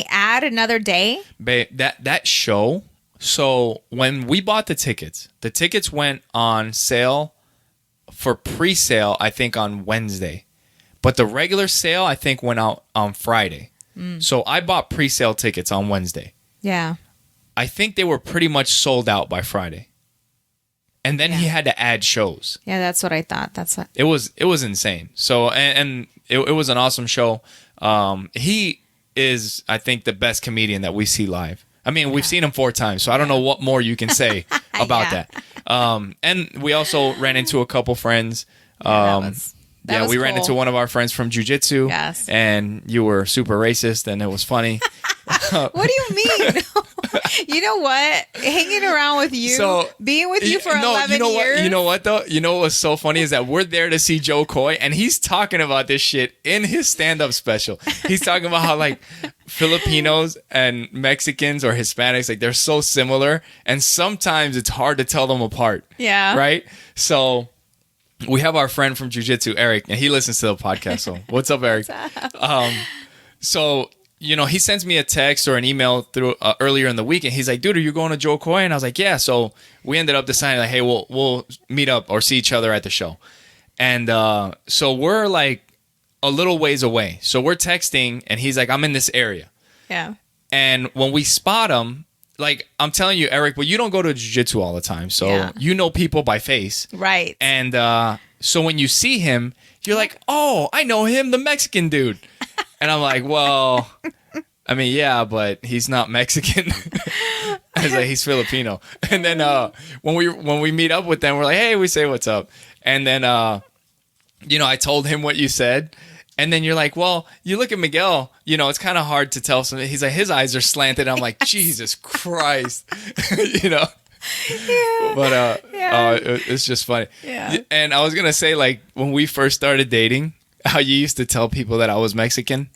add another day? That show, so when we bought the tickets went on sale for pre-sale, I think, on Wednesday. But the regular sale, I think, went out on Friday. So I bought pre-sale tickets on Wednesday. Yeah. I think they were pretty much sold out by Friday. And then he had to add shows. Yeah, that's what I thought. It was insane. So and it was an awesome show. He is, I think, the best comedian that we see live. I mean, we've seen him 4 times, so I don't know what more you can say about that. And we also ran into a couple friends. We ran into one of our friends from jiu-jitsu. Yes. And you were super racist, and it was funny. What do you mean? You know what? Hanging around with you, being with you for 11 years. You know what, though? You know what's so funny is that we're there to see J Koy, and he's talking about this shit in his stand-up special. He's talking about how, like, Filipinos and Mexicans or Hispanics, like, they're so similar, and sometimes it's hard to tell them apart. Yeah. Right? So we have our friend from jiu-jitsu, Eric, and he listens to the podcast. So what's up, Eric? So he sends me a text or an email through earlier in the week, and he's like, dude, are you going to J Koy? And I was like, yeah. So we ended up deciding, like, hey, we'll meet up or see each other at the show. And so we're like a little ways away. So we're texting, and he's like, I'm in this area. Yeah. And when we spot him, like, I'm telling you, Eric, but you don't go to jiu-jitsu all the time. So you know people by face. Right. And so when you see him, you're like, oh, I know him, the Mexican dude. And I'm like, well, I mean, yeah, but he's not Mexican. I was like, he's Filipino. And then when we meet up with them, we're like, hey, we say what's up. And then, I told him what you said. And then you're like, well, you look at Miguel, it's kind of hard to tell something. He's like, his eyes are slanted. I'm like, Jesus Christ, Yeah. But Yeah. it's just funny. Yeah. And I was gonna say, like, when we first started dating, how you used to tell people that I was Mexican,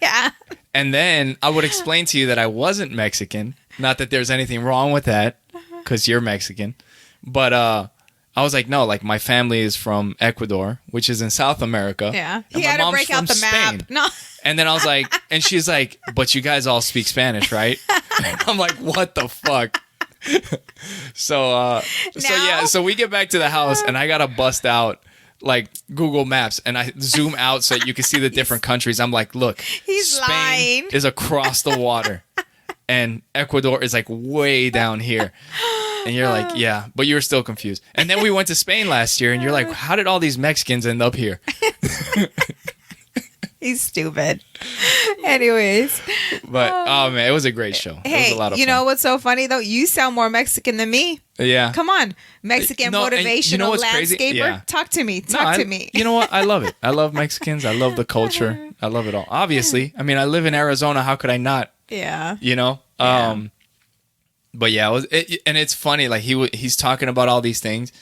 Yeah. and then I would explain to you that I wasn't Mexican. Not that there's anything wrong with that, because you're Mexican, but I was like, no, like my family is from Ecuador, which is in South America. Yeah. And He my had to mom's break out from the map. Spain. No. And then I was like, and she's like, but you guys all speak Spanish, right? And I'm like, what the fuck? So we get back to the house and I gotta bust out like Google Maps and I zoom out so you can see the different countries. I'm like, look, He's Spain lying. is across the water and Ecuador is like way down here. And you're like, yeah, but you were still confused. And then we went to Spain last year and you're like, how did all these Mexicans end up here? He's stupid. Anyways. But oh man, it was a great show. It Hey, was a lot of you fun. know what's so funny though? You sound more Mexican than me. Yeah. Come on. Mexican No, and motivational you know what's landscaper. crazy? Yeah. Talk to me. No, Talk to me. You know what? I love it. I love Mexicans. I love the culture. I love it all. Obviously, I mean, I live in Arizona. How could I not? Yeah. Yeah. But yeah, and it's funny. Like he's talking about all these things,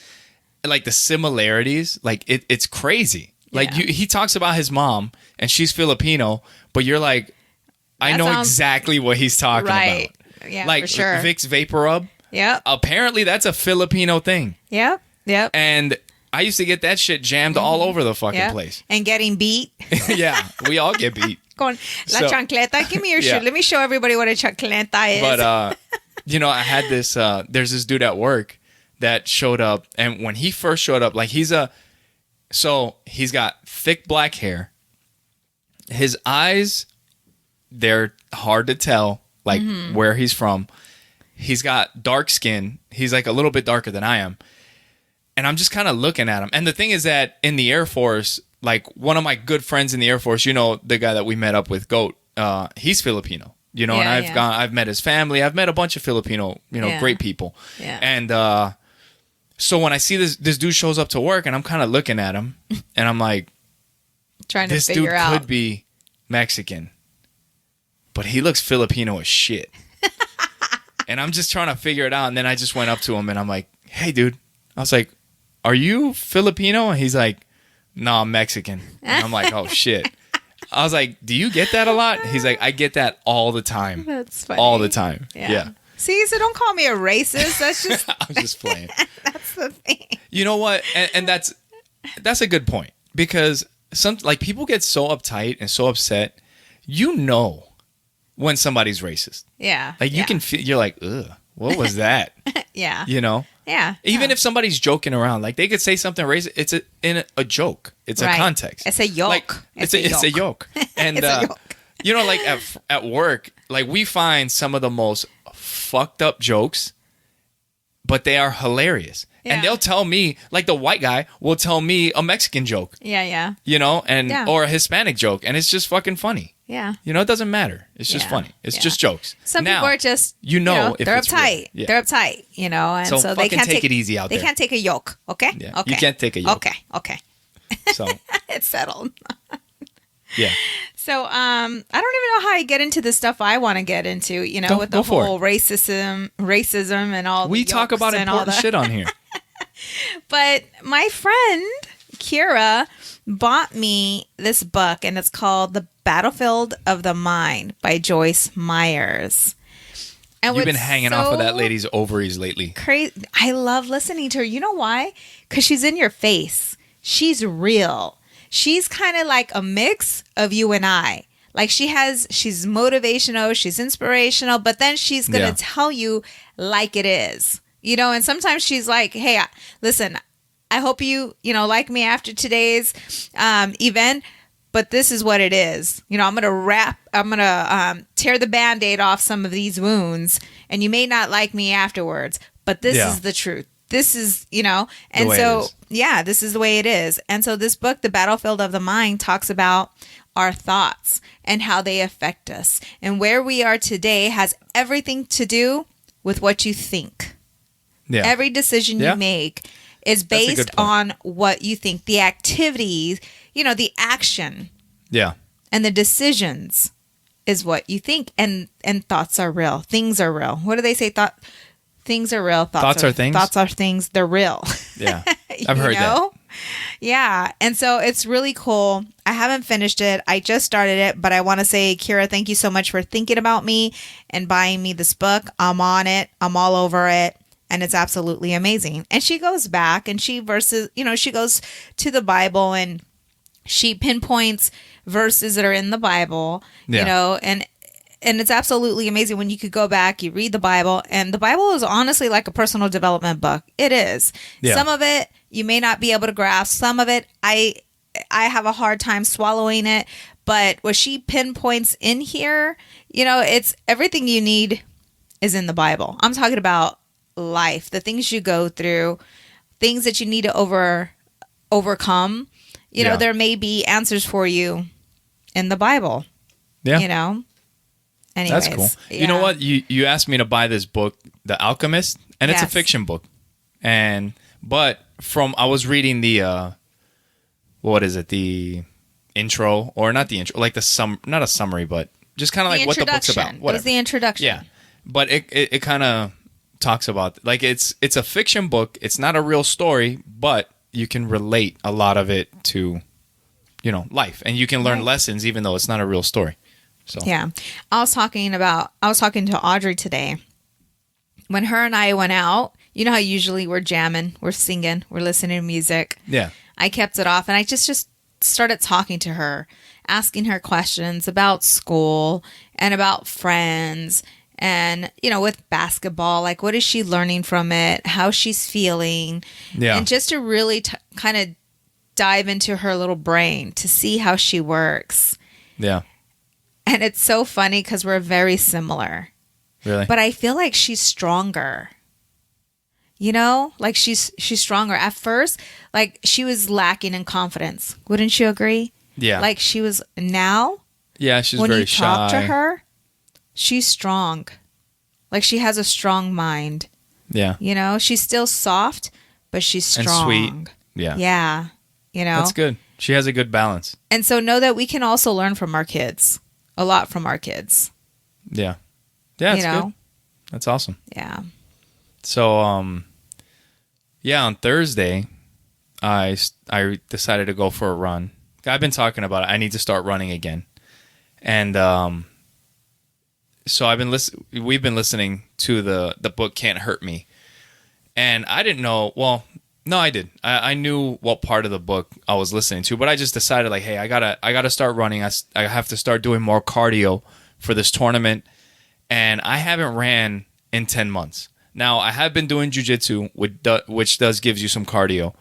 like the similarities. Like it's crazy. Like Yeah. he talks about his mom and she's Filipino, but you're like, I That know sounds- exactly what he's talking Right. about. Yeah, Like for sure. Vicks Vapor Rub. Yep. Apparently, that's a Filipino thing. Yep. Yep. And I used to get that shit jammed all over the fucking Yep. place. And getting beat. Yeah, we all get beat. Con la So- chancleta. Give me your Yeah. shoe. Let me show everybody what a chancleta is. But I had this. There's this dude at work that showed up, and when he first showed up, like he's got thick black hair. His eyes, they're hard to tell, like where he's from. He's got dark skin. He's like a little bit darker than I am. And I'm just kind of looking at him. And the thing is that in the Air Force, like one of my good friends in the Air Force, the guy that we met up with, Goat, he's Filipino, and I've met his family. I've met a bunch of Filipino, Yeah. great people. Yeah. And so when I see this dude shows up to work and I'm kind of looking at him and I'm like, Trying to this dude figure out. could be Mexican, but he looks Filipino as shit. And I'm just trying to figure it out. And then I just went up to him and I'm like, hey, dude. I was like, are you Filipino? And he's like, no, I'm Mexican. And I'm like, oh, shit. I was like, do you get that a lot? He's like, I get that all the time. That's funny. All the time. Yeah. See, so don't call me a racist. That's just I'm just playing. that's the thing. You know what? And that's a good point. Because people get so uptight and so upset. When somebody's racist. Yeah. Like you can feel, you're like, ugh, what was that? Yeah. Yeah. Yeah. Even if somebody's joking around, like they could say something racist. It's a joke. It's Right. a context. It's a yoke. Like, it's a yoke. And It's a yoke. like at work, like we find some of the most fucked up jokes, but they are hilarious. Yeah. And they'll tell me, like the white guy will tell me a Mexican joke, Yeah. Yeah. and Yeah. or a Hispanic joke, and it's just fucking funny. Yeah. It doesn't matter. It's just Yeah. funny. It's Yeah. just jokes. Some Now, people are just, if they're it's real. uptight. Yeah. They're uptight, and So so they fucking can't take it easy out They there. can't take a yoke, okay? Yeah. Okay. You can't take a yoke. Okay. So It's settled. yeah. So, I don't even know how I get into the stuff I want to get into, with the go for whole racism and all We the talk yokes about and all important that. shit on here. But my friend Kira bought me this book, and it's called The Battlefield of the Mind by Joyce Myers. And You've been what's hanging off of so that lady's ovaries lately. crazy. I love listening to her. You know why? Because she's in your face. She's real. She's kind of like a mix of you and I. Like she's motivational, she's inspirational, but then she's going to tell you like it is. And sometimes she's like, hey, listen, I hope you like me after today's event, but this is what it is. I'm going to tear the Band-Aid off some of these wounds, and you may not like me afterwards, but this is the truth. This is, and so, this is the way it is. And so this book, The Battlefield of the Mind, talks about our thoughts and how they affect us. And where we are today has everything to do with what you think. Yeah. Every decision you make is That's a good based point. on what you think, the activities, the action Yeah. And the decisions is what you think. And thoughts are real. Things are real. What do they say? Things are real. Thoughts are things? Thoughts are things. They're real. Yeah. I've heard that. Yeah. And so it's really cool. I haven't finished it. I just started it, but I want to say, Kira, thank you so much for thinking about me and buying me this book. I'm on it. I'm all over it. And it's absolutely amazing. And she goes back and she goes to the Bible and she pinpoints verses that are in the Bible, and it's absolutely amazing when you could go back, you read the Bible, and the Bible is honestly like a personal development book. It is. Yeah. Some of it you may not be able to grasp. Some of it I have a hard time swallowing it. But what she pinpoints in here, it's everything you need is in the Bible. I'm talking about life, the things you go through, things that you need to overcome. There may be answers for you in the Bible. Yeah. Anyways, that's cool. Yeah. You know what? You asked me to buy this book, The Alchemist, and it's a fiction book. But I was reading the what is it? The intro, or not the intro, like not a summary, but just kind of like what the book's about. Whatever. What was the introduction? Yeah. But it kind of talks about, like, it's a fiction book. It's not a real story, but you can relate a lot of it to, life, and you can learn lessons even though it's not a real story. So yeah, I was talking to Audrey today. When her and I went out, you know how usually we're jamming, we're singing, we're listening to music. Yeah, I kept it off, and I just started talking to her, asking her questions about school and about friends. And, with basketball, like, what is she learning from it? How she's feeling. Yeah. And just to really kind of dive into her little brain to see how she works. Yeah. And it's so funny because we're very similar. Really? But I feel like she's stronger. Like she's stronger. At first, like, she was lacking in confidence. Wouldn't you agree? Yeah. Like, she was now. Yeah, she's very shy. When you talk to her, she's strong. Like, she has a strong mind. Yeah. She's still soft, but she's strong. And sweet. Yeah. Yeah. That's good. She has a good balance. And so know that we can also learn from our kids. A lot from our kids. Yeah. Yeah, that's good. That's awesome. Yeah. So, on Thursday, I decided to go for a run. I've been talking about it. I need to start running again. And so we've been listening to the book Can't Hurt Me. And I didn't know, well, no, I did. I knew what part of the book I was listening to, but I just decided, like, hey, I gotta start running. I have to start doing more cardio for this tournament. And I haven't ran in 10 months. Now, I have been doing jiu-jitsu, which gives you some cardio.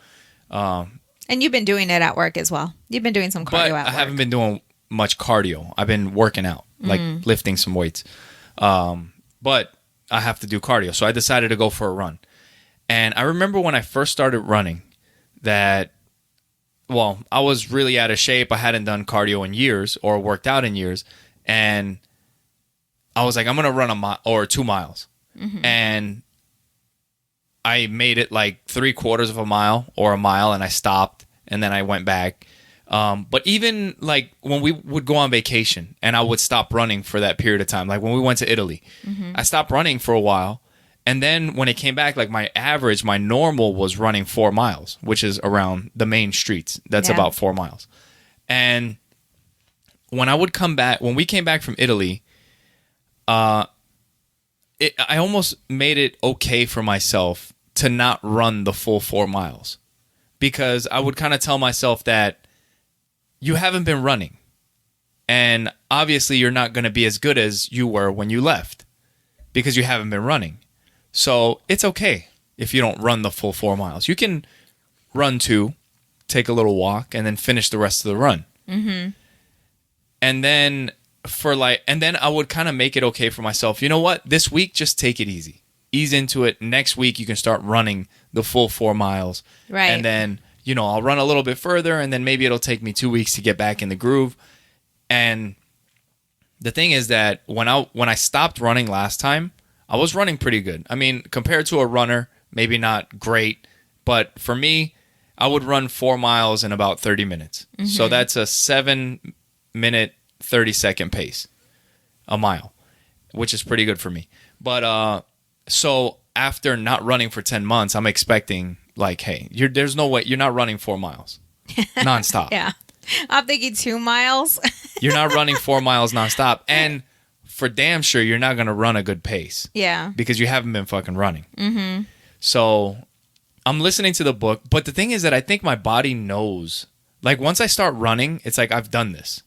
And you've been doing it at work as well. You've been doing some cardio at work. I haven't been doing much cardio. I've been working out, like lifting some weights. But I have to do cardio. So I decided to go for a run. And I remember when I first started running that, well, I was really out of shape. I hadn't done cardio in years or worked out in years. And I was like, I'm going to run a mile or 2 miles. Mm-hmm. And I made it like 3/4 of a mile or a mile, and I stopped, and then I went back. But even like when we would go on vacation and I would stop running for that period of time, like when we went to Italy, I stopped running for a while. And then when it came back, like my normal was running 4 miles, which is around the main streets. That's about 4 miles. And when we came back from Italy, I almost made it okay for myself to not run the full 4 miles, because I would kind of tell myself that you haven't been running, and obviously you're not going to be as good as you were when you left because you haven't been running. So it's okay if you don't run the full 4 miles. You can run 2, take a little walk, and then finish the rest of the run. Mm-hmm. And then I would kind of make it okay for myself. You know what? This week, just take it easy. Ease into it. Next week, you can start running the full 4 miles. Right. And then, I'll run a little bit further, and then maybe it'll take me 2 weeks to get back in the groove. And the thing is that when I stopped running last time, I was running pretty good. I mean, compared to a runner, maybe not great, but for me, I would run 4 miles in about 30 minutes. Mm-hmm. So that's a 7 minute 30-second pace a mile, which is pretty good for me. But so after not running for 10 months, I'm expecting like, hey, there's no way you're not running 4 miles nonstop. Yeah. I'm thinking 2 miles. You're not running 4 miles nonstop. And for damn sure, you're not going to run a good pace. Yeah. Because you haven't been fucking running. Mm-hmm. So I'm listening to the book. But the thing is that I think my body knows. Like, once I start running, it's like, I've done this.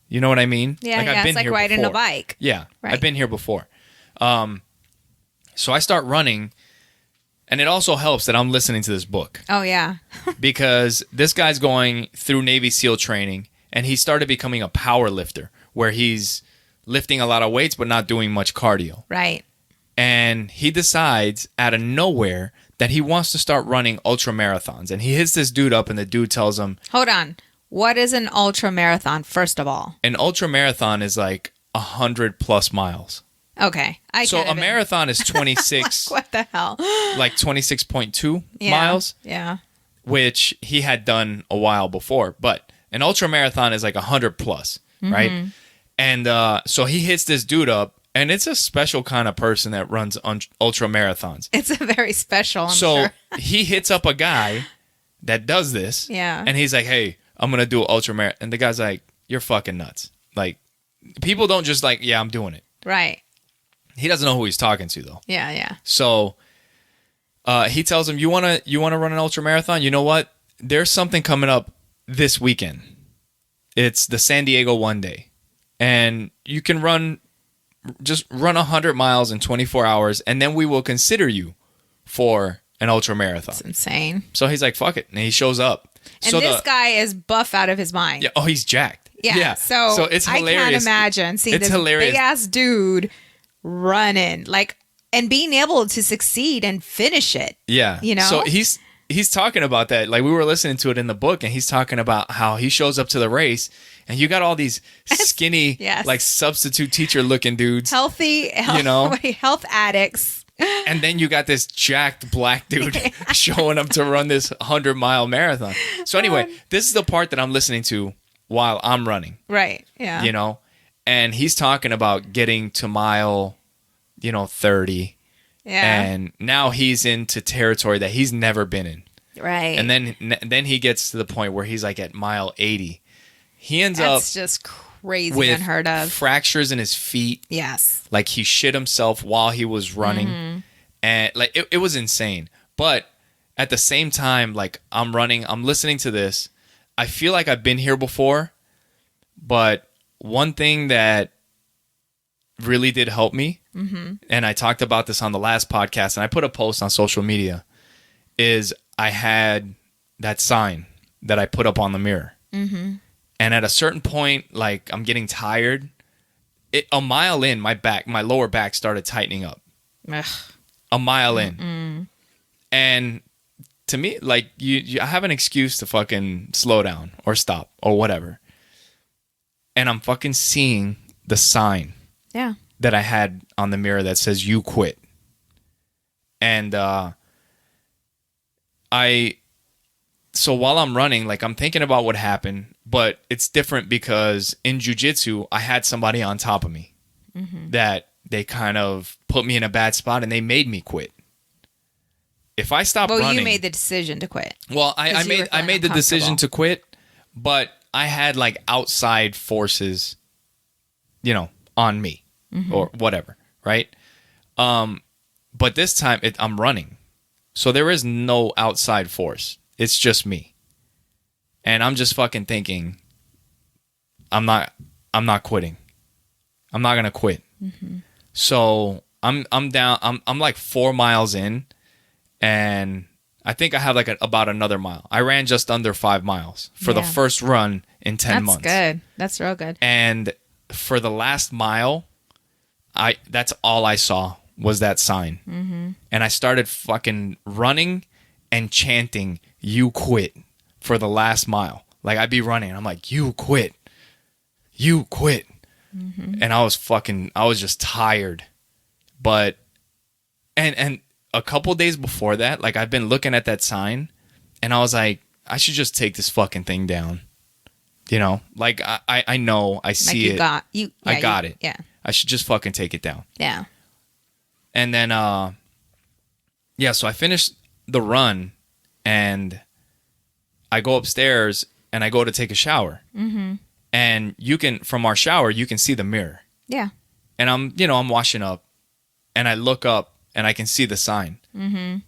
You know what I mean? Yeah, like, yeah. I've been It's like here riding before. a bike. Yeah. Right. I've been here before. So I start running. And it also helps that I'm listening to this book. Oh, yeah. Because this guy's going through Navy SEAL training. And he started becoming a power lifter. Where he's lifting a lot of weights but not doing much cardio. Right. And he decides out of nowhere that he wants to start running ultra marathons. And he hits this dude up and the dude tells him, Hold on. What is an ultra marathon, first of all? an ultra marathon is like 100+ miles. Okay. So a marathon is 26, What the hell? like 26.2 Yeah. miles, Yeah. which he had done a while before. But an ultra marathon is like 100+, right? And so he hits this dude up, and it's a special kind of person that runs ultra marathons. It's a very special, I'm So sure. he hits up a guy that does this. Yeah. And he's like, hey, I'm going to do an ultra marathon. And the guy's like, you're fucking nuts. Like, people don't just like, yeah, I'm doing it. Right. He doesn't know who he's talking to, though. Yeah, yeah. So he tells him, you wanna run an ultra marathon? You know what? There's something coming up this weekend. It's the San Diego One Day. And you can just run 100 miles in 24 hours, and then we will consider you for an ultra marathon. It's insane. So he's like, fuck it. And he shows up. And so this guy is buff out of his mind. Yeah, oh, he's jacked. Yeah. So it's hilarious. I can't imagine seeing It's this hilarious. big ass dude running, like, and being able to succeed and finish it. Yeah. You know? So he's talking about that. Like, we were listening to it in the book, and he's talking about how he shows up to the race, and you got all these skinny, Yes. like substitute teacher looking dudes. Healthy, health addicts. And then you got this jacked black dude showing up to run this 100-mile marathon. So anyway, this is the part that I'm listening to while I'm running. Right. Yeah. You know? And he's talking about getting to mile, 30. Yeah. And now he's into territory that he's never been in. Right. And then he gets to the point where he's like at mile 80. He ends That's up just crazy, with unheard of. fractures in his feet. Yes. Like, he shit himself while he was running. And like it was insane. But at the same time, like, I'm running, I'm listening to this. I feel like I've been here before. But one thing that really did help me, and I talked about this on the last podcast, and I put a post on social media, is I had that sign that I put up on the mirror. And at a certain point, like, I'm getting tired. A mile in, my lower back started tightening up. Ugh. A mile in. And to me, like, you have an excuse to fucking slow down or stop or whatever. And I'm fucking seeing the sign Yeah. that I had on the mirror that says, you quit. And so while I'm running, like, I'm thinking about what happened, but it's different because in jiu-jitsu, I had somebody on top of me that they kind of put me in a bad spot and they made me quit. If I stop running... you made the decision to quit. Well, I made the decision to quit, but I had like outside forces, on me or whatever, right? But this time I'm running. So there is no outside force. It's just me. And I'm just fucking thinking, I'm not quitting. I'm not going to quit. So I'm down. I'm like 4 miles in, and I think I have like about another mile. I ran just under 5 miles for the first run in 10 months. That's good. That's real good. And for the last mile, that's all I saw was that sign. And I started fucking running and chanting, you quit, for the last mile. Like, I'd be running, and I'm like, you quit. You quit. And I was just tired. But, and a couple days before that, like, I've been looking at that sign, and I was like, I should just take this fucking thing down. You know, like I know, I see like I got it. Yeah. I should just fucking take it down. Yeah. And then, so I finished the run and I go upstairs and I go to take a shower. Mm-hmm. And from our shower, you can see the mirror. Yeah. And I'm washing up and I look up and I can see the sign. Mm-hmm.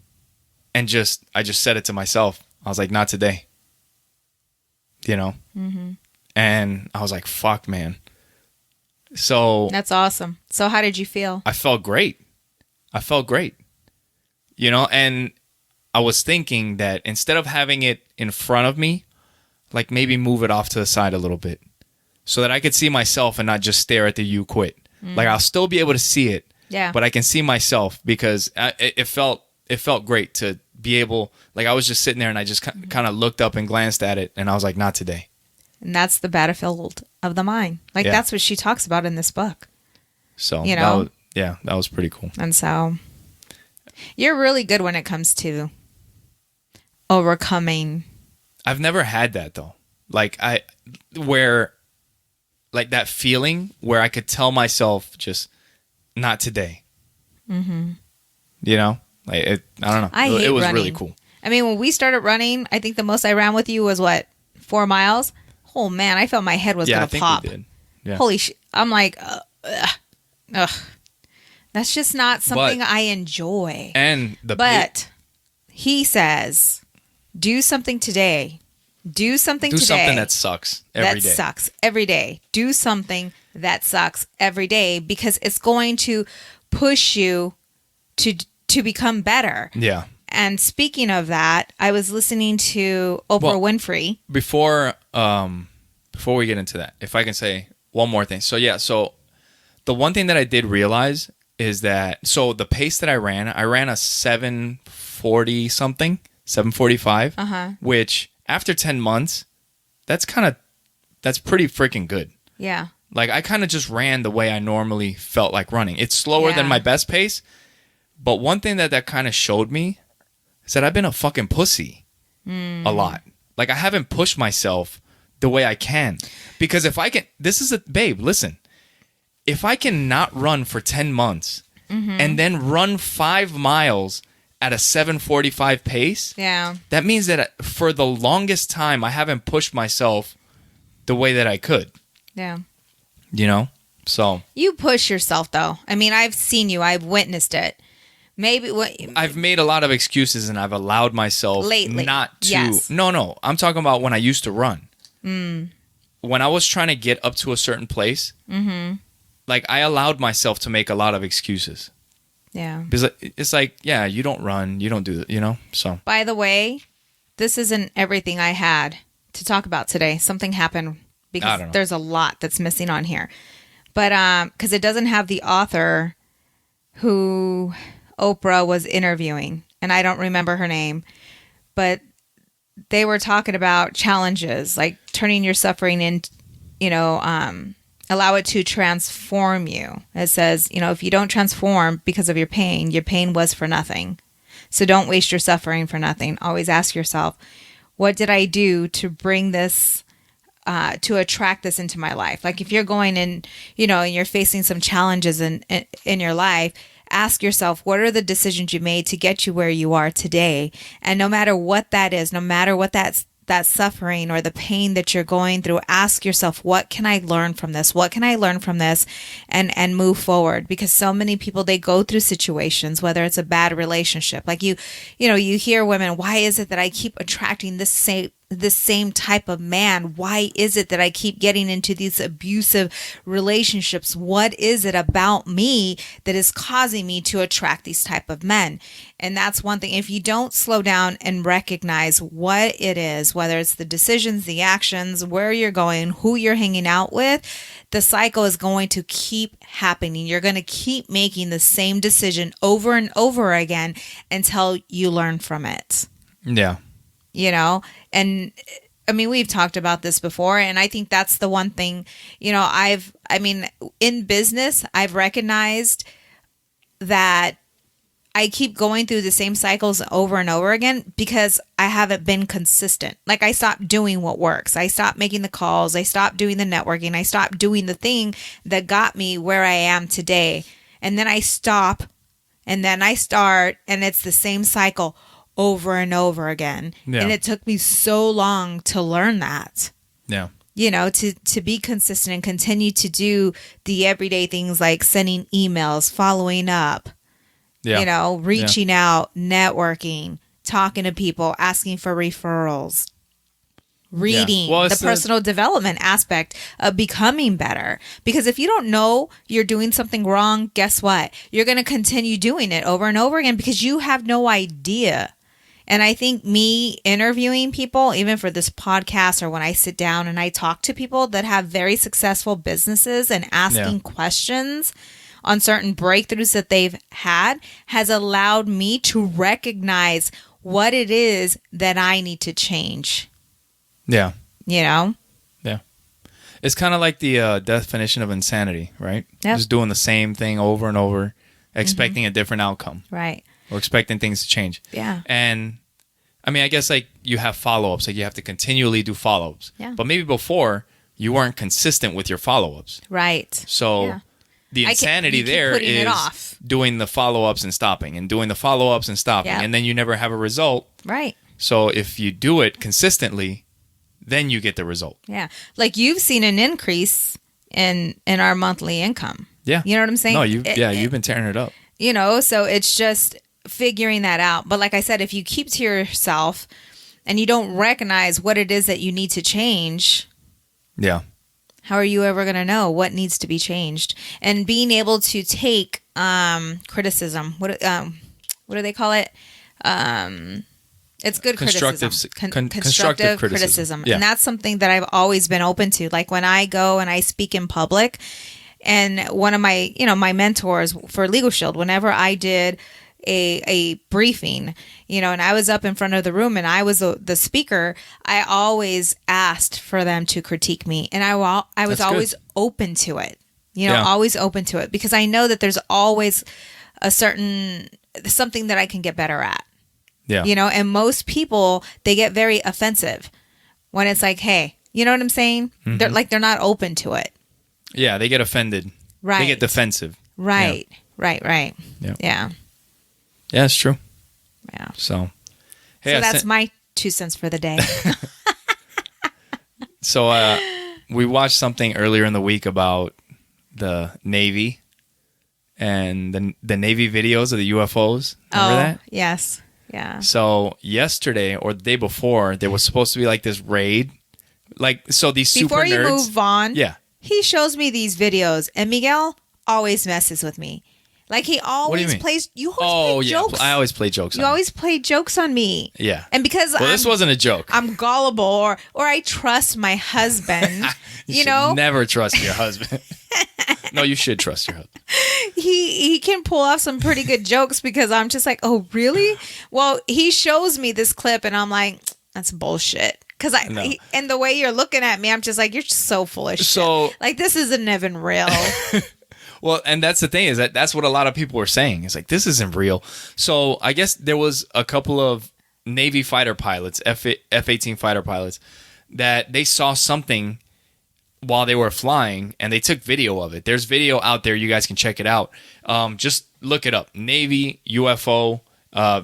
And I just said it to myself. I was like, not today. You know? Mm-hmm. And I was like, fuck, man. So that's awesome. So how did you feel? I felt great. You know, and I was thinking that instead of having it in front of me, like maybe move it off to the side a little bit so that I could see myself and not just stare at the "you quit." Like I'll still be able to see it, but I can see myself because it felt great to be able, like I was just sitting there and I just kind of looked up and glanced at it and I was like, not today. And that's the battlefield of the mind. Like that's what she talks about in this book. So, you know, that was pretty cool. And so you're really good when it comes to overcoming. I've never had that though. Like that feeling where I could tell myself just not today. Mm-hmm. You know, like I don't know. It was running. Really cool. I mean, when we started running, I think the most I ran with you was 4 miles. Oh man, I felt my head was gonna pop. We did. Yeah. Holy shit! I'm like, ugh. That's just not something I enjoy. But he says, do something today. Do something that sucks every day. Sucks every day. Do something that sucks every day because it's going to push you to become better. Yeah. And speaking of that, I was listening to Oprah Winfrey. Before we get into that, if I can say one more thing. So the one thing that I did realize is that the pace that I ran a 7:40 something, 7:45, which after 10 months, that's pretty freaking good. Yeah. Like I kind of just ran the way I normally felt like running. It's slower than my best pace, but one thing that kind of showed me is that I've been a fucking pussy a lot. Like I haven't pushed myself the way I can. Because if I can, babe, listen. If I can not run for 10 months and then run 5 miles at a 7:45 pace, that means that for the longest time I haven't pushed myself the way that I could. Yeah. You know? So you push yourself though. I mean, I've seen you. I've witnessed it. Maybe I've made a lot of excuses and I've allowed myself lately not to. Yes. No. I'm talking about when I used to run. When I was trying to get up to a certain place, like I allowed myself to make a lot of excuses. Yeah. Because it's like, you don't run, you don't do that, you know? So. By the way, this isn't everything I had to talk about today. Something happened because there's a lot that's missing on here. But because it doesn't have the author who Oprah was interviewing, and I don't remember her name, but they were talking about challenges, like turning your suffering in, allow it to transform you. It says, if you don't transform because of your pain was for nothing. So don't waste your suffering for nothing. Always ask yourself, what did I do to bring this, to attract this into my life? Like if you're going in, and you're facing some challenges in your life, ask yourself, what are the decisions you made to get you where you are today? And no matter what that is, no matter what that suffering or the pain that you're going through, ask yourself, what can I learn from this? What can I learn from this and move forward? Because so many people, they go through situations, whether it's a bad relationship. Like you hear women, why is it that I keep attracting this same type of man? Why is it that I keep getting into these abusive relationships? What is it about me that is causing me to attract these type of men? And that's one thing. If you don't slow down and recognize what it is, whether it's the decisions, the actions, where you're going, who you're hanging out with, the cycle is going to keep happening. You're going to keep making the same decision over and over again until you learn from it. Yeah. And I mean, we've talked about this before, and I think that's the one thing, in business, I've recognized that I keep going through the same cycles over and over again because I haven't been consistent. Like I stopped doing what works. I stopped making the calls. I stopped doing the networking. I stopped doing the thing that got me where I am today. And then I stop and then I start and it's the same cycle over and over again. Yeah. And it took me so long to learn that. Yeah. You know, to be consistent and continue to do the everyday things like sending emails, following up, you know, reaching out, networking, talking to people, asking for referrals, reading, the personal development aspect of becoming better. Because if you don't know you're doing something wrong, guess what? You're going to continue doing it over and over again because you have no idea. And I think me interviewing people, even for this podcast or when I sit down and I talk to people that have very successful businesses and asking questions on certain breakthroughs that they've had, has allowed me to recognize what it is that I need to change. Yeah. You know? Yeah. It's kind of like the definition of insanity, right? Yep. Just doing the same thing over and over, expecting a different outcome. Right. Or expecting things to change. Yeah. And I mean, I guess like you have follow-ups, like you have to continually do follow-ups. Yeah. But maybe before you weren't consistent with your follow-ups. Right. So the insanity there is doing the follow-ups and stopping and doing the follow-ups and stopping. And then you never have a result. Right. So if you do it consistently, then you get the result. Yeah. Like you've seen an increase in our monthly income. Yeah. You know what I'm saying? No, you've been tearing it up. You know, so it's just figuring that out. But like I said, if you keep to yourself and you don't recognize what it is that you need to change, how are you ever going to know what needs to be changed? And being able to take criticism, what do they call it? It's good criticism. Constructive criticism. Yeah. And that's something that I've always been open to. Like when I go and I speak in public, and one of my, my mentors for Legal Shield, whenever I did a briefing, and I was up in front of the room and I was the speaker, I always asked for them to critique me. And I was always open to it, always open to it, because I know that there's always something that I can get better at. Yeah. And most people, they get very offensive when it's like, hey, you know what I'm saying? Mm-hmm. They're not open to it. Yeah, they get offended. Right. They get defensive. Right. Yeah. Right. Yeah. Yeah, it's true. Yeah. So that's my 2 cents for the day. So we watched something earlier in the week about the Navy and the Navy videos of the UFOs. Remember that? Yes. Yeah. So yesterday or the day before, there was supposed to be like this raid. Like, so these super nerds. Before you move on, he shows me these videos, and Miguel always messes with me. Like he always plays. You always play jokes. I always play jokes. You always play jokes on me. Yeah. And because this wasn't a joke. I'm gullible, or I trust my husband. you know, never trust your husband. No, you should trust your husband. He can pull off some pretty good jokes because I'm just like, oh really? Well, he shows me this clip, and I'm like, that's bullshit. Because and the way you're looking at me, I'm just like, you're just so full of shit. Like, this isn't even real. Well, and that's the thing, is that's what a lot of people were saying. It's like, this isn't real. So I guess there was a couple of Navy fighter pilots, F-18 fighter pilots, that they saw something while they were flying, and they took video of it. There's video out there. You guys can check it out. Just look it up. Navy UFO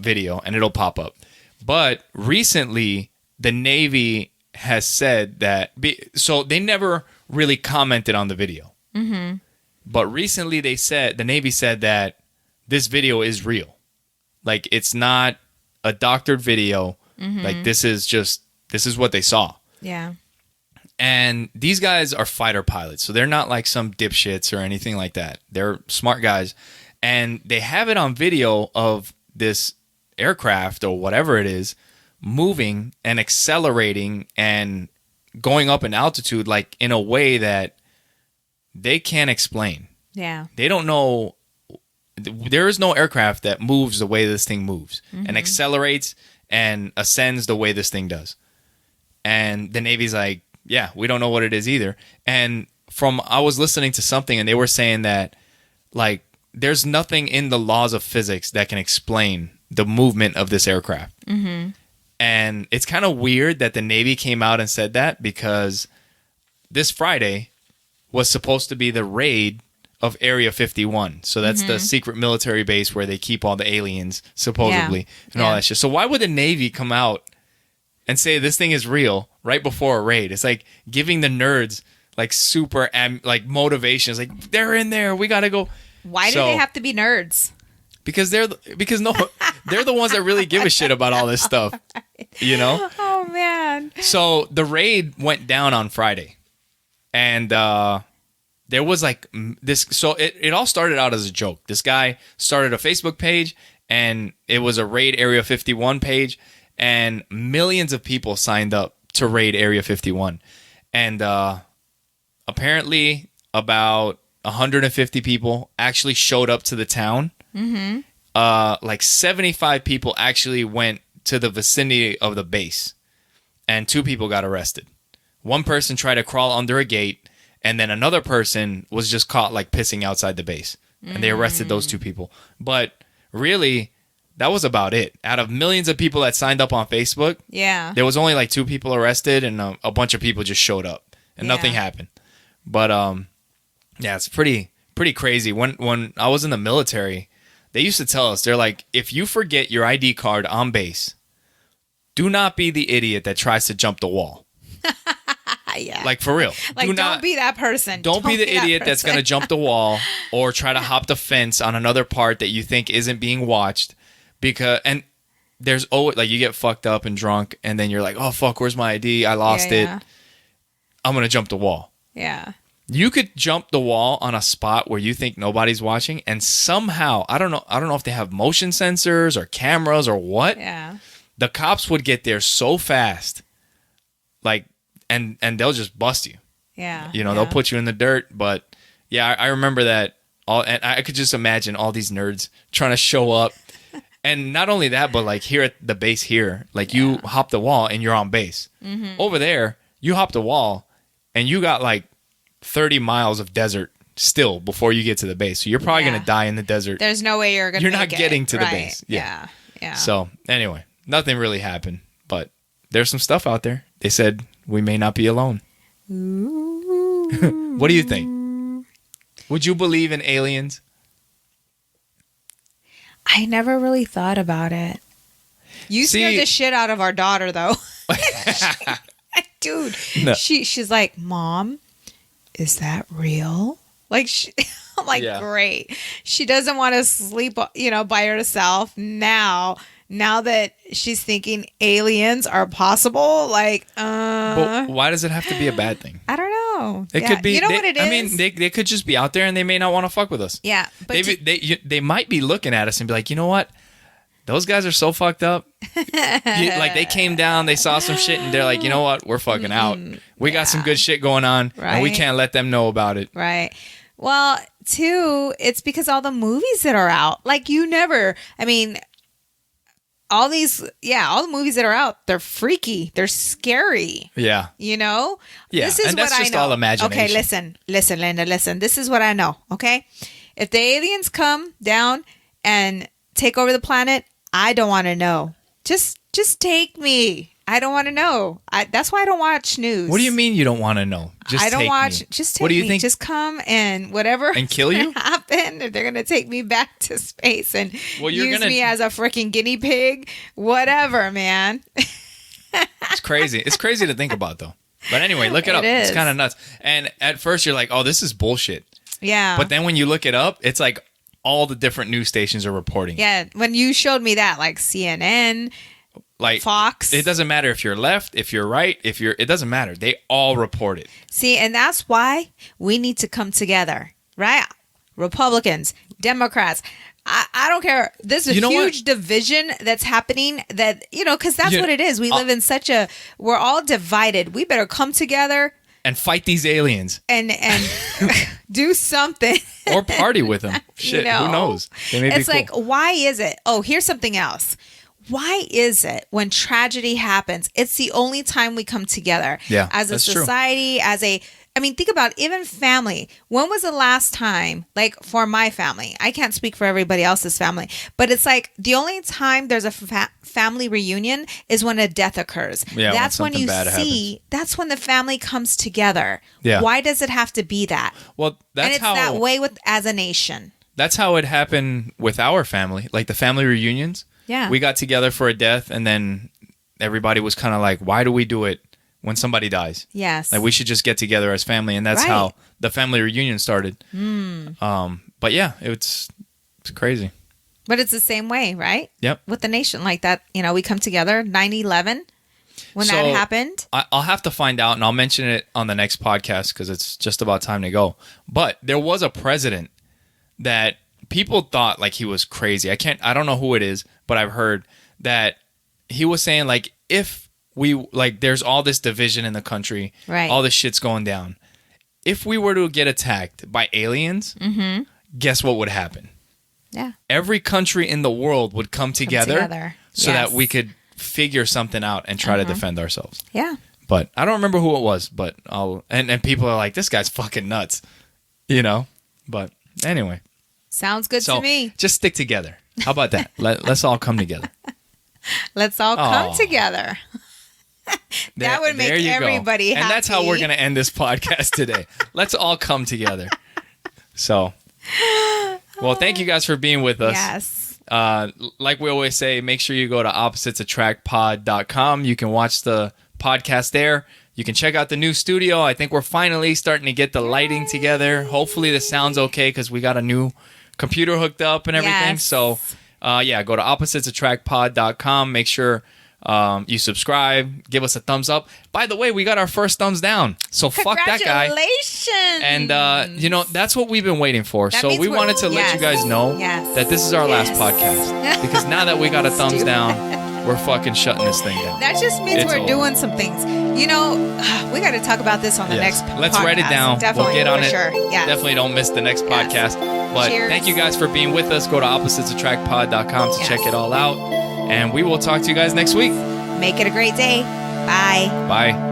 video, and it'll pop up. But recently, the Navy has said that... So they never really commented on the video. Mm-hmm. But recently the Navy said that this video is real. Like, it's not a doctored video. Mm-hmm. Like, this is what they saw. Yeah. And these guys are fighter pilots, so they're not like some dipshits or anything like that. They're smart guys. And they have it on video of this aircraft or whatever it is moving and accelerating and going up in altitude, like in a way that they can't explain. Yeah. They don't know. There is no aircraft that moves the way this thing moves and accelerates and ascends the way this thing does. And the Navy's like, yeah, we don't know what it is either. And I was listening to something, and they were saying that, like, there's nothing in the laws of physics that can explain the movement of this aircraft. And it's kind of weird that the Navy came out and said that, because this Friday was supposed to be the raid of Area 51. So that's the secret military base where they keep all the aliens, supposedly, and all that shit. So why would the Navy come out and say this thing is real right before a raid? It's like giving the nerds like super like motivation. It's like, they're in there, we gotta go. Why do they have to be nerds? Because they're the ones that really give a shit about all this stuff, you know? Oh man. So the raid went down on Friday, and there was like this. So it all started out as a joke. This guy started a Facebook page, and it was a raid Area 51 page, and millions of people signed up to raid Area 51, and apparently about 150 people actually showed up to the town. Like 75 people actually went to the vicinity of the base, and 2 people got arrested. One person tried to crawl under a gate, and then another person was just caught like pissing outside the base, and they arrested those 2 people. But really, that was about it. Out of millions of people that signed up on Facebook, there was only like 2 people arrested, and a bunch of people just showed up, and nothing happened. But yeah, it's pretty crazy. When I was in the military, they used to tell us, they're like, if you forget your ID card on base, do not be the idiot that tries to jump the wall. Like, for real. Like, don't be that person. Don't be the idiot that's going to jump the wall or try to hop the fence on another part that you think isn't being watched. And there's always, like, you get fucked up and drunk, and then you're like, oh, fuck, where's my ID? I lost it. I'm going to jump the wall. Yeah. You could jump the wall on a spot where you think nobody's watching, and somehow, I don't know if they have motion sensors or cameras or what. Yeah. The cops would get there so fast, like, and they'll just bust you. Yeah. You know, they'll put you in the dirt. But yeah, I remember that and I could just imagine all these nerds trying to show up. And not only that, but like here at the base here, like you hop the wall and you're on base. Over there, you hop the wall and you got like 30 miles of desert still before you get to the base. So you're probably going to die in the desert. There's no way you're not getting to the base. Yeah. So anyway, nothing really happened, but there's some stuff out there. They said we may not be alone. What do you think? Would you believe in aliens? I never really thought about it. You scared the shit out of our daughter, though. Dude, no. She's like, Mom, is that real? Like, I'm like, great. She doesn't want to sleep, by herself now that she's thinking aliens are possible. Like, But why does it have to be a bad thing? I don't know. It could be. What it is? I mean, they could just be out there and they may not want to fuck with us. Yeah, but they might be looking at us and be like, you know what? Those guys are so fucked up. Like, they came down, they saw some shit, and they're like, you know what? We're fucking out. We got some good shit going on, and we can't let them know about it. Right. Well, too, it's because all the movies that are out. Like, all the movies that are out, they're freaky. They're scary. Yeah. Yeah. This is what I know. All imagination. Okay, listen, Linda, listen. This is what I know, okay? If the aliens come down and take over the planet, I don't want to know. Just take me. I don't want to know. That's why I don't watch news. What do you mean you don't want to know? Just take me. Just take me. What do you think? Just come and whatever. And kill you? Happen. If they're going to take me back to space and use me as a freaking guinea pig, whatever, man. It's crazy. It's crazy to think about, though. But anyway, look it up. It's kind of nuts. And at first you're like, oh, this is bullshit. Yeah. But then when you look it up, it's like all the different news stations are reporting. Yeah. When you showed me that, like CNN, like Fox. It doesn't matter if you're left, if you're right, it doesn't matter. They all report it. See, and that's why we need to come together, right? Republicans, Democrats. I don't care. There's a huge division that's happening because that's what it is. We live in we're all divided. We better come together and fight these aliens and do something or party with them. Shit, who knows? They may be cool. Like, why is it? Oh, here's something else. Why is it when tragedy happens, it's the only time we come together as a society, I mean, think about even family. When was the last time, like for my family, I can't speak for everybody else's family, but it's like the only time there's a family reunion is when a death occurs. Yeah, that's when something you bad see, happens. that's when the family comes together. Yeah. Why does it have to be that? Well, that's and it's how that way with as a nation. That's how it happened with our family, like the family reunions. Yeah. We got together for a death, and then everybody was kind of like, why do we do it when somebody dies? Yes. Like, we should just get together as family, and that's Right. how the family reunion started. But yeah, it's crazy. But it's the same way, right? Yep. With the nation like that, we come together, 9/11, when that So, happened. I'll have to find out, and I'll mention it on the next podcast because it's just about time to go. But there was a president that people thought like he was crazy. I don't know who it is, but I've heard that he was saying like, if we like, there's all this division in the country, Right. all this shit's going down. If we were to get attacked by aliens, guess what would happen? Yeah. Every country in the world would come together, so Yes. that we could figure something out and try to defend ourselves. Yeah. But I don't remember who it was, but and people are like, this guy's fucking nuts, But anyway. Sounds good So to me. just stick together. How about that? Let's all come together. Let's all come Aw. together. That would make There you go. everybody happy. And that's how we're going to end this podcast today. Let's all come together. So, well, thank you guys for being with us. Yes. Like we always say, make sure you go to oppositesattractpod.com. You can watch the podcast there. You can check out the new studio. I think we're finally starting to get the lighting together. Hopefully the sound's okay because we got a new computer hooked up and everything. Yes. So, go to oppositesattractpod.com. Make sure you subscribe. Give us a thumbs up. By the way, we got our first thumbs down. So fuck that guy. Congratulations. And, that's what we've been waiting for. That So means we we're- wanted to let you guys know Yes. that this is our last Yes. podcast. Because now that we got a thumbs Stupid. down, we're fucking shutting this thing down. That just means It's we're over. doing some things. We got to talk about this on the Yes. next Let's podcast. write it down. Definitely, We'll get on for it. Sure. Yes. Definitely don't miss the next podcast. But Cheers. thank you guys for being with us. Go to oppositesattractpod.com to Yes. check it all out. And we will talk to you guys next week. Make it a great day. Bye. Bye.